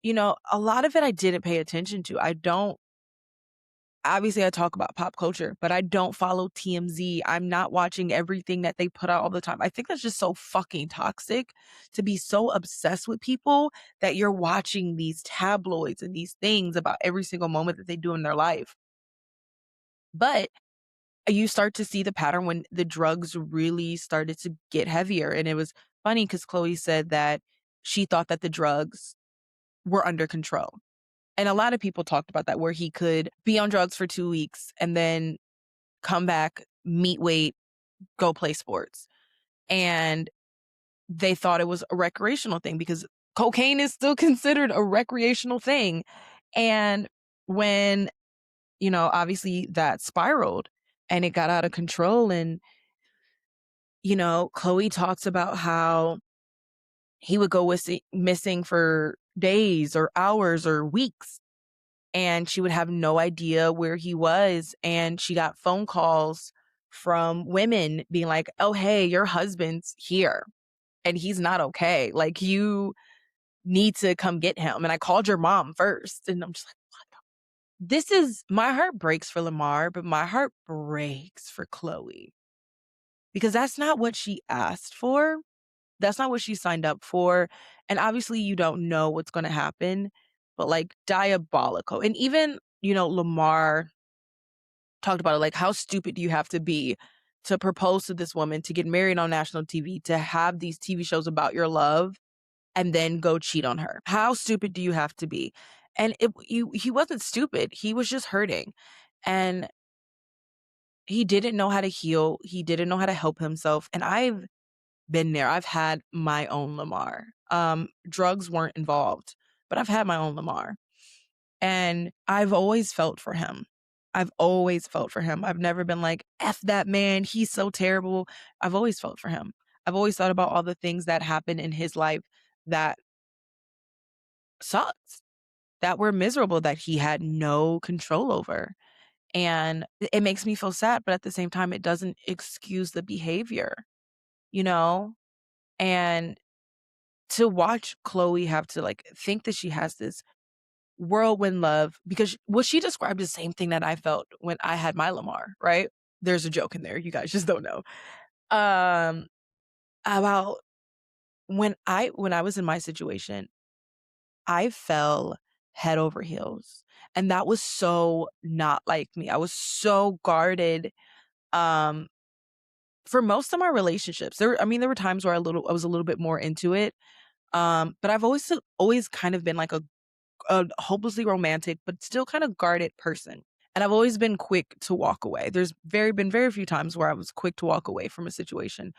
a lot of it I didn't pay attention to. I don't Obviously I talk about pop culture, but I don't follow TMZ. I'm not watching everything that they put out all the time. I think that's just so fucking toxic to be so obsessed with people that you're watching these tabloids and these things about every single moment that they do in their life. But you start to see the pattern when the drugs really started to get heavier. And it was funny because Chloe said that she thought that the drugs were under control. And a lot of people talked about that, where he could be on drugs for 2 weeks and then come back, meet weight, go play sports. And they thought it was a recreational thing because cocaine is still considered a recreational thing. And when, obviously that spiraled and it got out of control, and Chloe talks about how he would go missing for days or hours or weeks, and she would have no idea where he was. And she got phone calls from women being like, "Oh, hey, your husband's here and he's not okay. Like, you need to come get him. And I called your mom first." And I'm just like, my heart breaks for Lamar, but my heart breaks for Chloe because that's not what she asked for. That's not what she signed up for. And obviously you don't know what's going to happen, but like diabolical. And even, Lamar talked about it, like, how stupid do you have to be to propose to this woman, to get married on national TV, to have these TV shows about your love and then go cheat on her? How stupid do you have to be? And he wasn't stupid. He was just hurting. And he didn't know how to heal. He didn't know how to help himself. And I've been there. I've had my own Lamar. Drugs weren't involved, but I've had my own Lamar. And I've always felt for him. I've always felt for him. I've never been like, F that man, he's so terrible. I've always felt for him. I've always thought about all the things that happened in his life that sucked, that were miserable, that he had no control over. And it makes me feel sad, but at the same time, it doesn't excuse the behavior, you know? And to watch Chloe have to like think that she has this whirlwind love, because what she described is the same thing that I felt when I had my Lamar, right? There's a joke in there. You guys just don't know. Um, about when I was in my situation, I fell head over heels. And that was so not like me. I was so guarded. Um, for most of my relationships, there were times where I was a little bit more into it. But I've always kind of been like a hopelessly romantic, but still kind of guarded person. And I've always been quick to walk away. There's been very few times where I was quick to walk away from a situation.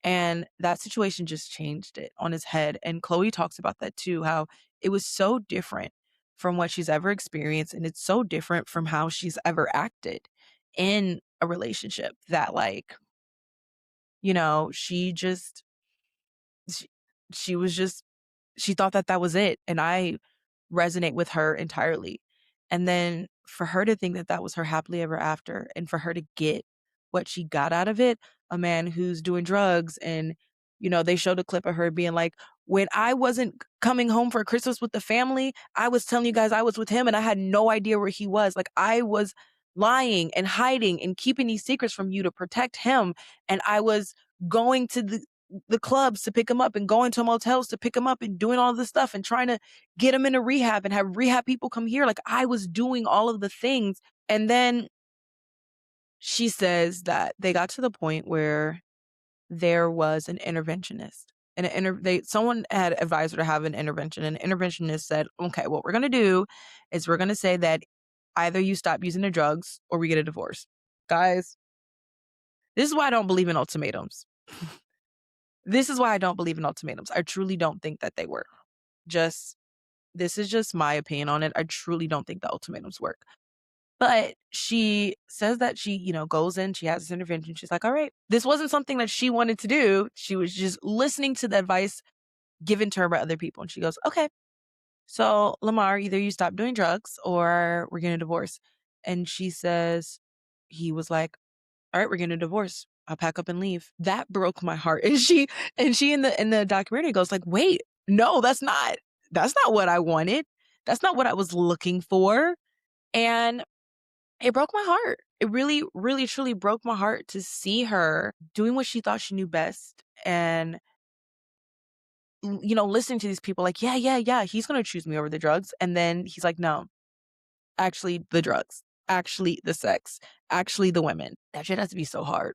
And that situation just changed it on his head. And Chloe talks about that too, how it was so different from what she's ever experienced. And it's so different from how she's ever acted in a relationship that, like, she just, she, she was just, she thought that that was it. And I resonate with her entirely. And then for her to think that that was her happily ever after, and for her to get what she got out of it, a man who's doing drugs. And, they showed a clip of her being like, when I wasn't coming home for Christmas with the family, I was telling you guys I was with him and I had no idea where he was. Like, I was lying and hiding and keeping these secrets from you to protect him. And I was going to the clubs to pick him up and going to motels to pick him up and doing all this stuff and trying to get him into rehab and have rehab people come here. Like, I was doing all of the things. And then she says that they got to the point where there was an interventionist. And someone had advised her to have an intervention. And an interventionist said, okay, what we're going to do is we're going to say that either you stop using the drugs or we get a divorce. Guys, this is why I don't believe in ultimatums. This is why I don't believe in ultimatums. I truly don't think that they work. This is just my opinion on it. I truly don't think the ultimatums work. But she says that she, goes in, she has this intervention. She's like, all right, this wasn't something that she wanted to do. She was just listening to the advice given to her by other people. And she goes, okay, so Lamar, either you stop doing drugs or we're getting a divorce. And she says, he was like, all right, we're getting a divorce. I'll pack up and leave. That broke my heart. And she in the documentary goes like, wait, no, that's not what I wanted. That's not what I was looking for. And it broke my heart. It really, really, truly broke my heart to see her doing what she thought she knew best. And, listening to these people like, yeah, yeah, yeah, he's going to choose me over the drugs. And then he's like, no, actually the drugs, actually the sex, actually the women. That shit has to be so hard.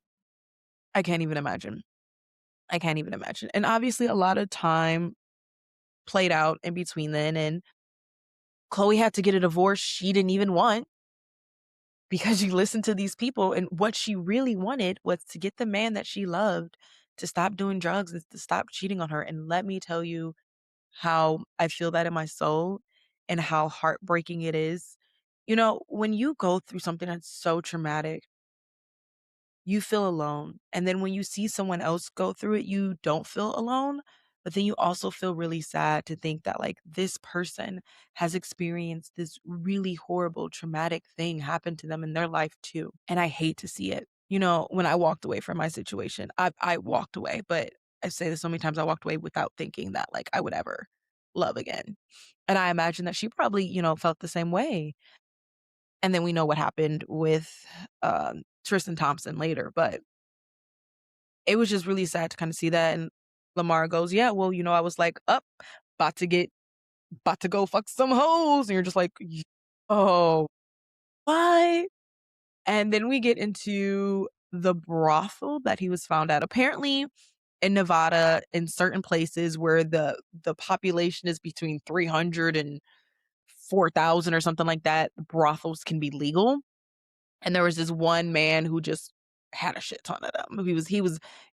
I can't even imagine. I can't even imagine. And obviously a lot of time played out in between then. And Chloe had to get a divorce she didn't even want because she listened to these people. And what she really wanted was to get the man that she loved to stop doing drugs and to stop cheating on her. And let me tell you how I feel that in my soul and how heartbreaking it is. When you go through something that's so traumatic, you feel alone. And then when you see someone else go through it, you don't feel alone. But then you also feel really sad to think that, like, this person has experienced this really horrible, traumatic thing happen to them in their life too. And I hate to see it. When I walked away from my situation, I walked away, but I say this so many times, I walked away without thinking that, like, I would ever love again. And I imagine that she probably, felt the same way. And then we know what happened with Tristan Thompson later, but it was just really sad to kind of see that. And Lamar goes, yeah, well, I was like, up, about to go fuck some hoes. And you're just like, oh, what? And then we get into the brothel that he was found at. Apparently in Nevada, in certain places where the population is between 300 and 4,000 or something like that, brothels can be legal. And there was this one man who just had a shit ton of them.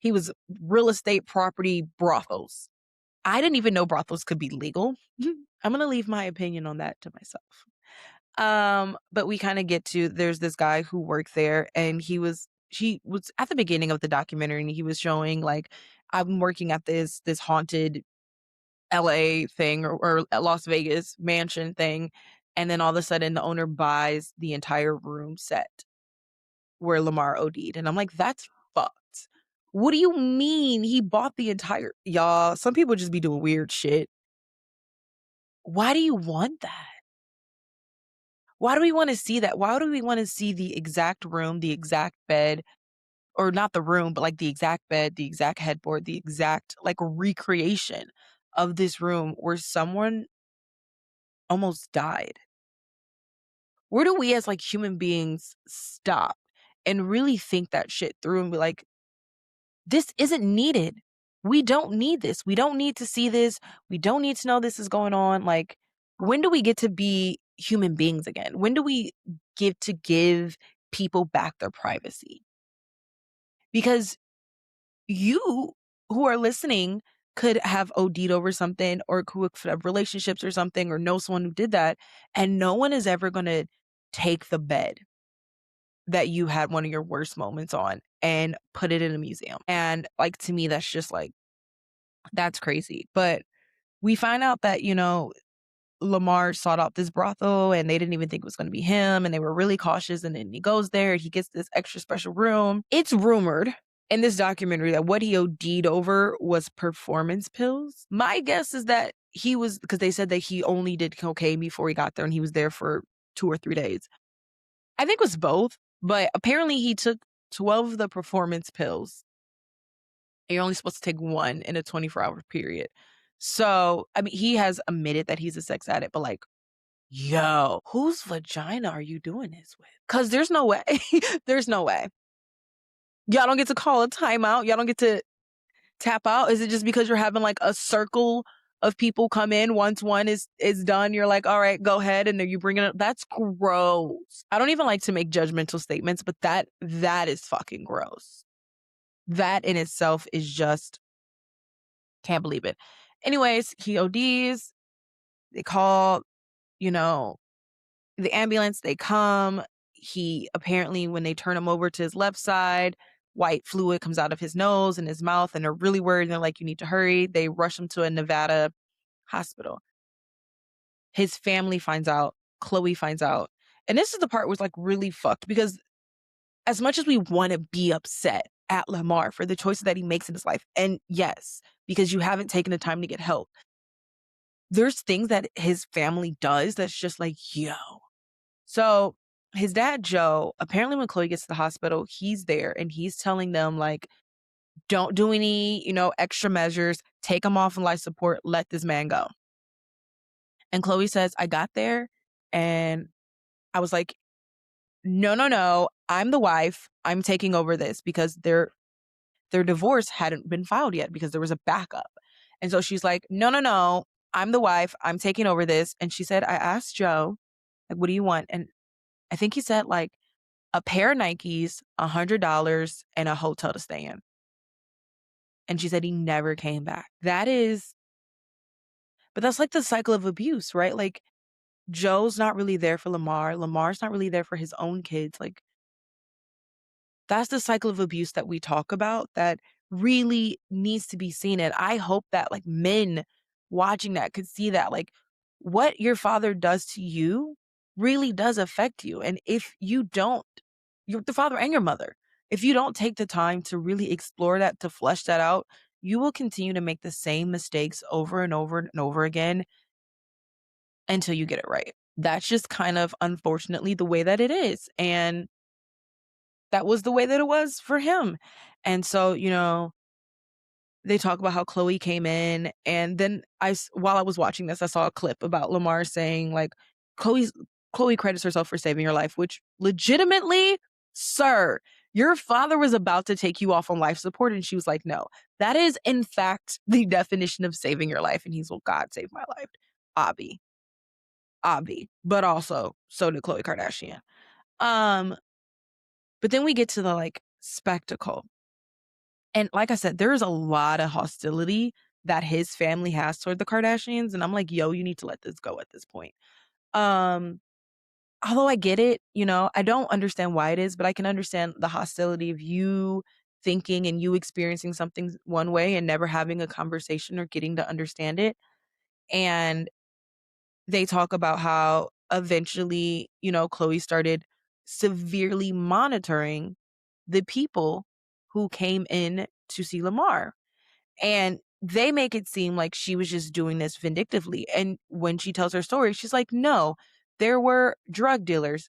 He was real estate property brothels. I didn't even know brothels could be legal. I'm gonna leave my opinion on that to myself. But we kind of get to, there's this guy who worked there, and he was at the beginning of the documentary, and he was showing like, I'm working at this haunted LA thing, or Las Vegas mansion thing, and then all of a sudden the owner buys the entire room set where Lamar OD'd. And I'm like, that's fucked. What do you mean he bought the entire, y'all? Some people just be doing weird shit. Why do you want that? Why do we want to see that? Why do we want to see the exact room, the exact bed, or not the room, but like the exact bed, the exact headboard, the exact like recreation of this room where someone almost died? Where do we as like human beings stop and really think that shit through and be like, this isn't needed? We don't need this. We don't need to see this. We don't need to know this is going on. Like, when do we get to be human beings again? When do we get to give people back their privacy? Because you who are listening could have OD'd over something or could have relationships or something or know someone who did that. And no one is ever going to take the bed that you had one of your worst moments on and put it in a museum. And like, to me, that's just like, that's crazy. But we find out that, Lamar sought out this brothel and they didn't even think it was going to be him. And they were really cautious. And then he goes there and he gets this extra special room. It's rumored in this documentary that what he OD'd over was performance pills. My guess is that because they said that he only did cocaine before he got there and he was there for 2 or 3 days. I think it was both, but apparently he took 12 of the performance pills. You're only supposed to take one in a 24-hour period. So, I mean, he has admitted that he's a sex addict, but like, yo, whose vagina are you doing this with? Because there's no way. There's no way. Y'all don't get to call a timeout. Y'all don't get to tap out. Is it just because you're having like a circle of people come in? Once one is done, you're like, all right, go ahead. And then you bring it up. That's gross. I don't even like to make judgmental statements, but that is fucking gross. That in itself is just, can't believe it. Anyways, he ODs. They call, the ambulance. They come. He apparently, when they turn him over to his left side, white fluid comes out of his nose and his mouth, and they're really worried. And they're like, you need to hurry. They rush him to a Nevada hospital. His family finds out. Chloe finds out. And this is the part where it's like really fucked, because as much as we want to be upset at Lamar for the choices that he makes in his life, and yes, because you haven't taken the time to get help, there's things that his family does that's just like, yo. So his dad, Joe, apparently when Chloe gets to the hospital, he's there and he's telling them, like, don't do any, extra measures. Take him off on life support. Let this man go. And Chloe says, I got there and I was like, no, no, no. I'm the wife. I'm taking over this, because their divorce hadn't been filed yet because there was a backup. And so she's like, no, no, no. I'm the wife. I'm taking over this. And she said, I asked Joe, like, what do you want? And I think he said like a pair of Nikes, $100, and a hotel to stay in. And she said he never came back. But that's like the cycle of abuse, right? Like, Joe's not really there for Lamar. Lamar's not really there for his own kids. Like, that's the cycle of abuse that we talk about that really needs to be seen. And I hope that like men watching that could see that, like, what your father does to you really does affect you. And if you don't, the father and your mother, if you don't take the time to really explore that, to flesh that out, you will continue to make the same mistakes over and over and over again until you get it right. That's just kind of unfortunately the way that it is. And that was the way that it was for him. And so, they talk about how Chloe came in, and then while I was watching this, I saw a clip about Lamar saying like, Chloe credits herself for saving your life, which legitimately, sir, your father was about to take you off on life support. And she was like, no, that is in fact the definition of saving your life. And he's, well, God saved my life. Obvi, but also so did Khloe Kardashian. But then we get to the like spectacle. And like I said, there's a lot of hostility that his family has toward the Kardashians. And I'm like, yo, you need to let this go at this point. Although I get it, I don't understand why it is, but I can understand the hostility of you thinking and you experiencing something one way and never having a conversation or getting to understand it. And they talk about how eventually, Chloe started severely monitoring the people who came in to see Lamar. And they make it seem like she was just doing this vindictively. And when she tells her story, she's like, no, there were drug dealers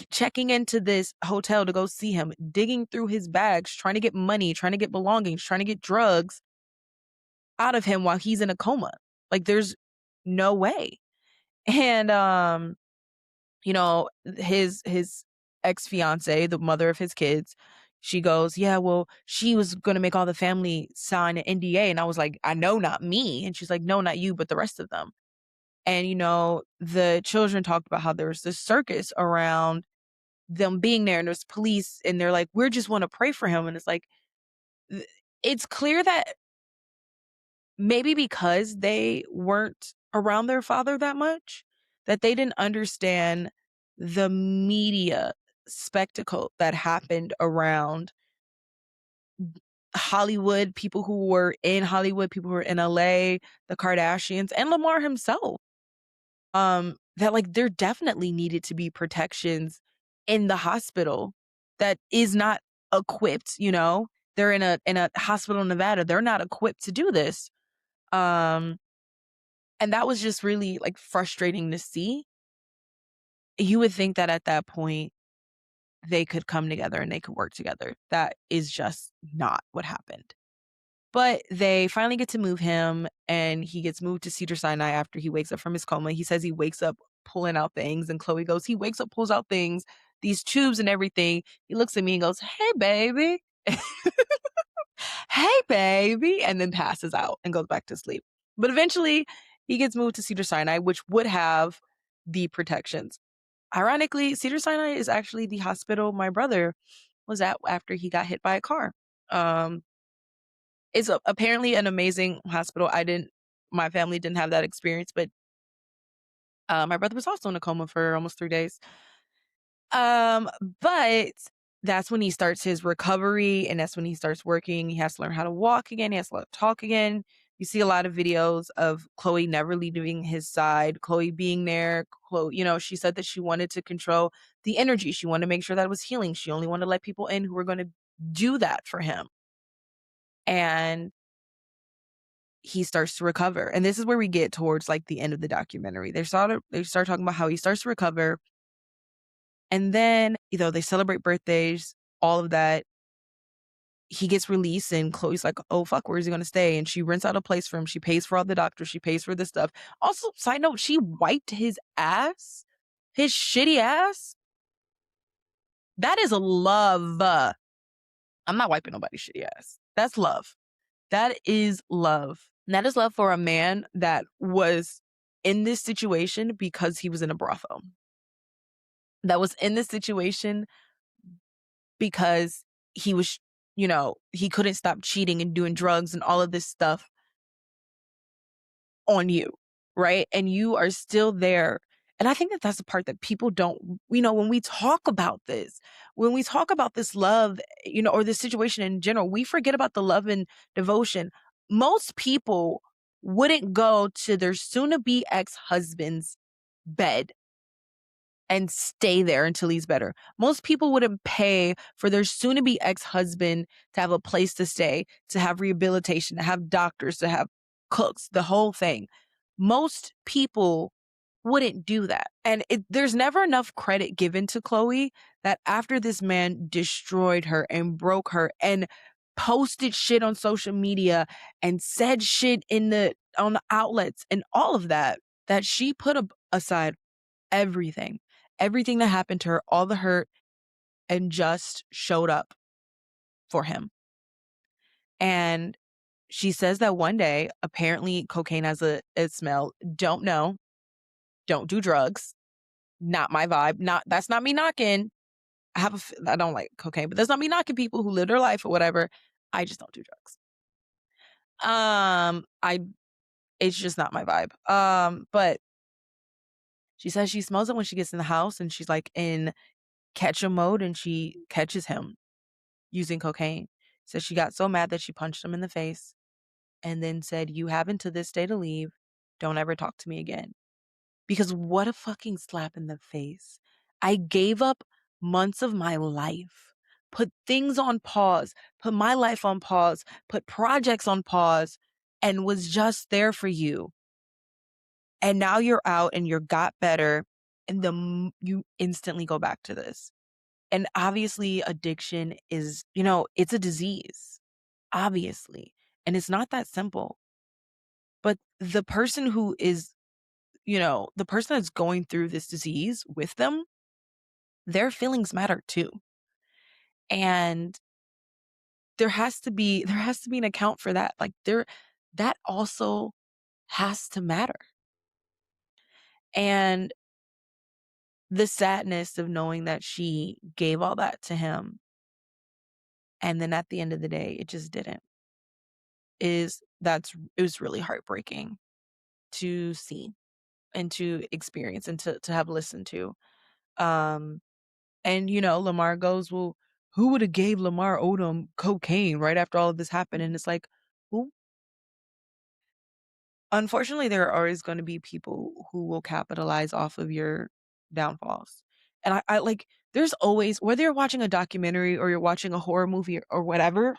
checking into this hotel to go see him, digging through his bags, trying to get money, trying to get belongings, trying to get drugs out of him while he's in a coma. Like, there's no way. And his ex-fiance, the mother of his kids, she goes, yeah, well, she was going to make all the family sign an NDA. And I was like, I know, not me. And she's like, no, not you, but the rest of them. And, the children talked about how there was this circus around them being there and there's police and they're like, we just want to pray for him. And it's like, it's clear that maybe because they weren't around their father that much, that they didn't understand the media spectacle that happened around Hollywood, people who were in Hollywood, people who were in LA, the Kardashians, and Lamar himself. That like there definitely needed to be protections in the hospital that is not equipped, They're in a hospital in Nevada. They're not equipped to do this. Um, and that was just really like frustrating to see. You would think that at that point they could come together and they could work together. That is just not what happened. But they finally get to move him and he gets moved to Cedar Sinai after he wakes up from his coma. He says he wakes up pulling out things and Chloe goes, he wakes up, pulls out things, these tubes and everything. He looks at me and goes, hey, baby. Hey, baby. And then passes out and goes back to sleep. But eventually he gets moved to Cedar Sinai, which would have the protections. Ironically, Cedar Sinai is actually the hospital my brother was at after he got hit by a car. It's apparently an amazing hospital. My family didn't have that experience, but my brother was also in a coma for almost 3 days. But that's when he starts his recovery and that's when he starts working. He has to learn how to walk again. He has to learn to talk again. You see a lot of videos of Chloe never leaving his side, Chloe being there. Chloe, she said that she wanted to control the energy. She wanted to make sure that it was healing. She only wanted to let people in who were going to do that for him. And he starts to recover. And this is where we get towards like the end of the documentary. They start talking about how he starts to recover. And then, they celebrate birthdays, all of that. He gets released and Chloe's like, oh, fuck, where is he going to stay? And she rents out a place for him. She pays for all the doctors. She pays for this stuff. Also, side note, she wiped his ass, his shitty ass. That is love. I'm not wiping nobody's shitty ass. That's love. That is love. And that is love for a man that was in this situation because he was in a brothel. That was in this situation because he was, he couldn't stop cheating and doing drugs and all of this stuff on you, right? And you are still there. And I think that that's the part that people don't, when we talk about this, love, or this situation in general, we forget about the love and devotion. Most people wouldn't go to their soon-to-be ex-husband's bed and stay there until he's better. Most people wouldn't pay for their soon-to-be ex-husband to have a place to stay, to have rehabilitation, to have doctors, to have cooks, the whole thing. Most people wouldn't do that. And there's never enough credit given to Chloe that after this man destroyed her and broke her and posted shit on social media and said shit on the outlets and all of that, that she put aside everything that happened to her, all the hurt, and just showed up for him. And she says that one day, apparently cocaine has a smell. Don't know. Don't do drugs. Not my vibe. That's not me knocking. I don't like cocaine, but that's not me knocking people who live their life or whatever. I just don't do drugs. It's just not my vibe. But she says she smells it when she gets in the house and she's like in catch-em mode and she catches him using cocaine. So she got so mad that she punched him in the face and then said, you have until this day to leave. Don't ever talk to me again. Because what a fucking slap in the face. I gave up months of my life, put things on pause, put my life on pause, put projects on pause, and was just there for you. And now you're out and you're got better and you instantly go back to this. And obviously addiction is, it's a disease, obviously. And it's not that simple. But the person who is, the person that's going through this disease with them, their feelings matter too. And there has to be an account for that. Like, that also has to matter. And the sadness of knowing that she gave all that to him, and then at the end of the day, it just didn't, it was really heartbreaking to see and to experience and to have listened to. Um, and Lamar goes, "Well, who would have gave Lamar Odom cocaine right after all of this happened?" And it's like, who? Unfortunately, there are always going to be people who will capitalize off of your downfalls. And I like, there's always, whether you're watching a documentary or you're watching a horror movie or whatever,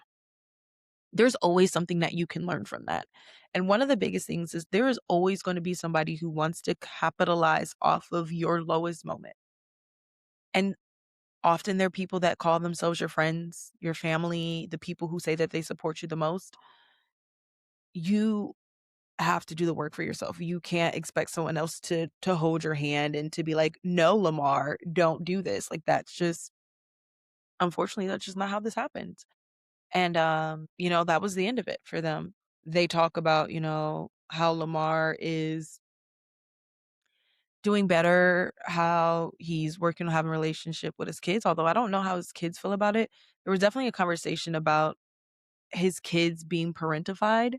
there's always something that you can learn from that. And one of the biggest things is there is always going to be somebody who wants to capitalize off of your lowest moment. And often they're people that call themselves your friends, your family, the people who say that they support you the most. You have to do the work for yourself. You can't expect someone else to hold your hand and to be like, "No, Lamar, don't do this." Like, that's just, unfortunately, that's just not how this happened. And that was the end of it for them. They talk about, how Lamar is doing better, how he's working on having a relationship with his kids, although I don't know how his kids feel about it. There was definitely a conversation about his kids being parentified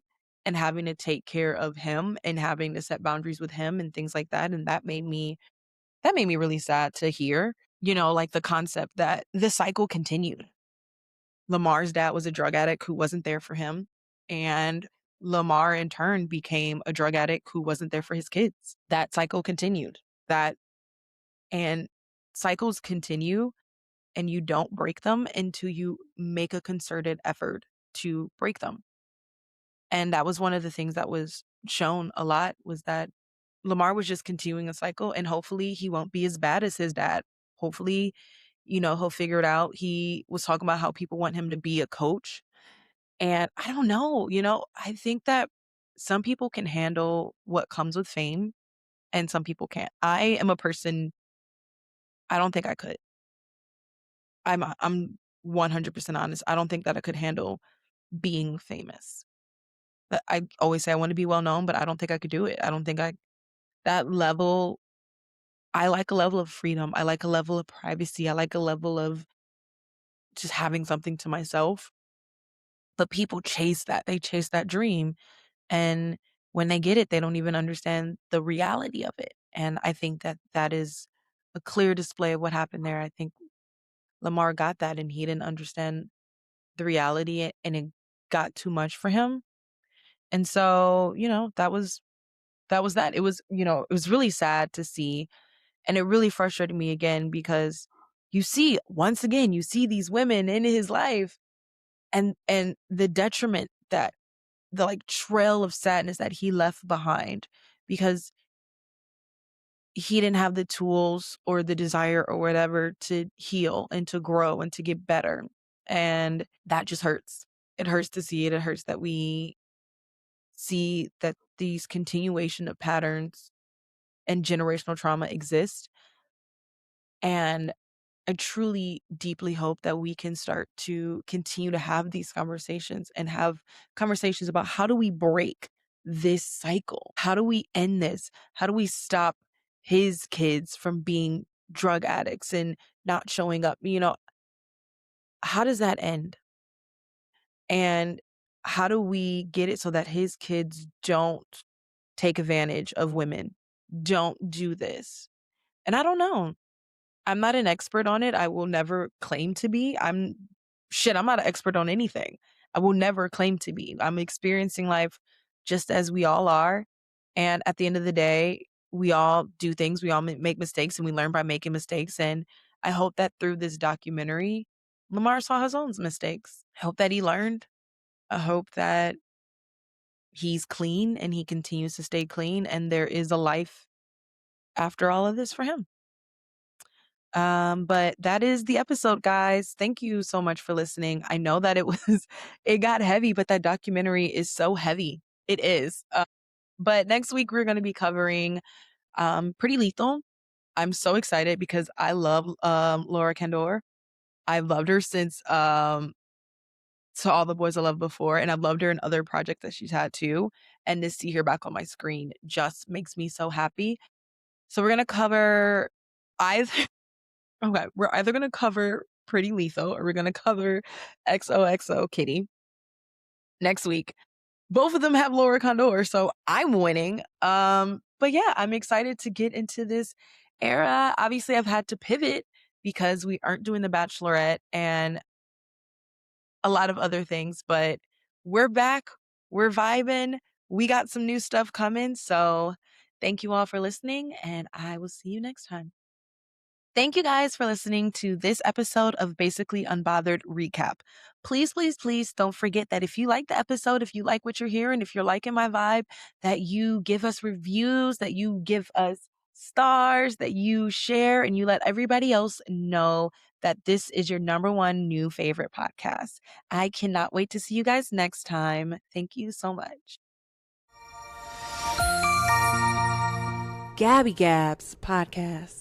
and having to take care of him and having to set boundaries with him and things like that, and that made me really sad to hear, like, the concept that the cycle continued. Lamar's dad was a drug addict who wasn't there for him, and Lamar in turn became a drug addict who wasn't there for his kids. That cycle continued. That and cycles continue, and you don't break them until you make a concerted effort to break them. And that was one of the things that was shown a lot, was that Lamar was just continuing a cycle, and hopefully he won't be as bad as his dad. Hopefully, he'll figure it out. He was talking about how people want him to be a coach. And I don't know, I think that some people can handle what comes with fame and some people can't. I am a person, I don't think I could. I'm 100% honest. I don't think that I could handle being famous. I always say I want to be well known, but I don't think I could do it. I don't think that level. I like a level of freedom. I like a level of privacy. I like a level of just having something to myself. But people chase that. They chase that dream. And when they get it, they don't even understand the reality of it. And I think that that is a clear display of what happened there. I think Lamar got that and he didn't understand the reality, and it got too much for him. And so, that was that. It was really sad to see. And it really frustrated me again because once again, you see these women in his life, and the detriment, that the, like, trail of sadness that he left behind because he didn't have the tools or the desire or whatever to heal and to grow and to get better. And that just hurts. It hurts to see it. It hurts that we see that these continuation of patterns and generational trauma exist. And I truly deeply hope that we can start to continue to have these conversations and have conversations about how do we break this cycle? How do we end this? How do we stop his kids from being drug addicts and not showing up? How does that end? And how do we get it so that his kids don't take advantage of women? Don't do this. And I don't know. I'm not an expert on it. I will never claim to be. I'm not an expert on anything. I will never claim to be. I'm experiencing life just as we all are. And at the end of the day, we all do things, we all make mistakes, and we learn by making mistakes. And I hope that through this documentary, Lamar saw his own mistakes. I hope that he learned. I hope that he's clean and he continues to stay clean, and there is a life after all of this for him. But that is the episode, guys. Thank you so much for listening. I know that it got heavy, but that documentary is so heavy. It is. But next week we're going to be covering Pretty Lethal. I'm so excited because I love Laura Kendor. I've loved her to all the boys I loved before, and I've loved her in other projects that she's had too. And to see her back on my screen just makes me so happy. So we're gonna cover either okay, we're either gonna cover Pretty Lethal or we're gonna cover XOXO Kitty next week. Both of them have Laura Condor, so I'm winning. But yeah, I'm excited to get into this era. Obviously, I've had to pivot because we aren't doing The Bachelorette and a lot of other things, but we're back. We're vibing. We got some new stuff coming. So thank you all for listening, and I will see you next time. Thank you guys for listening to this episode of Basically Unbothered Recap. Please, please, please don't forget that if you like the episode, if you like what you're hearing, if you're liking my vibe, that you give us reviews, that you give us stars, that you share and you let everybody else know that this is your number one new favorite podcast. I cannot wait to see you guys next time. Thank you so much. Gabby Gabs Podcast.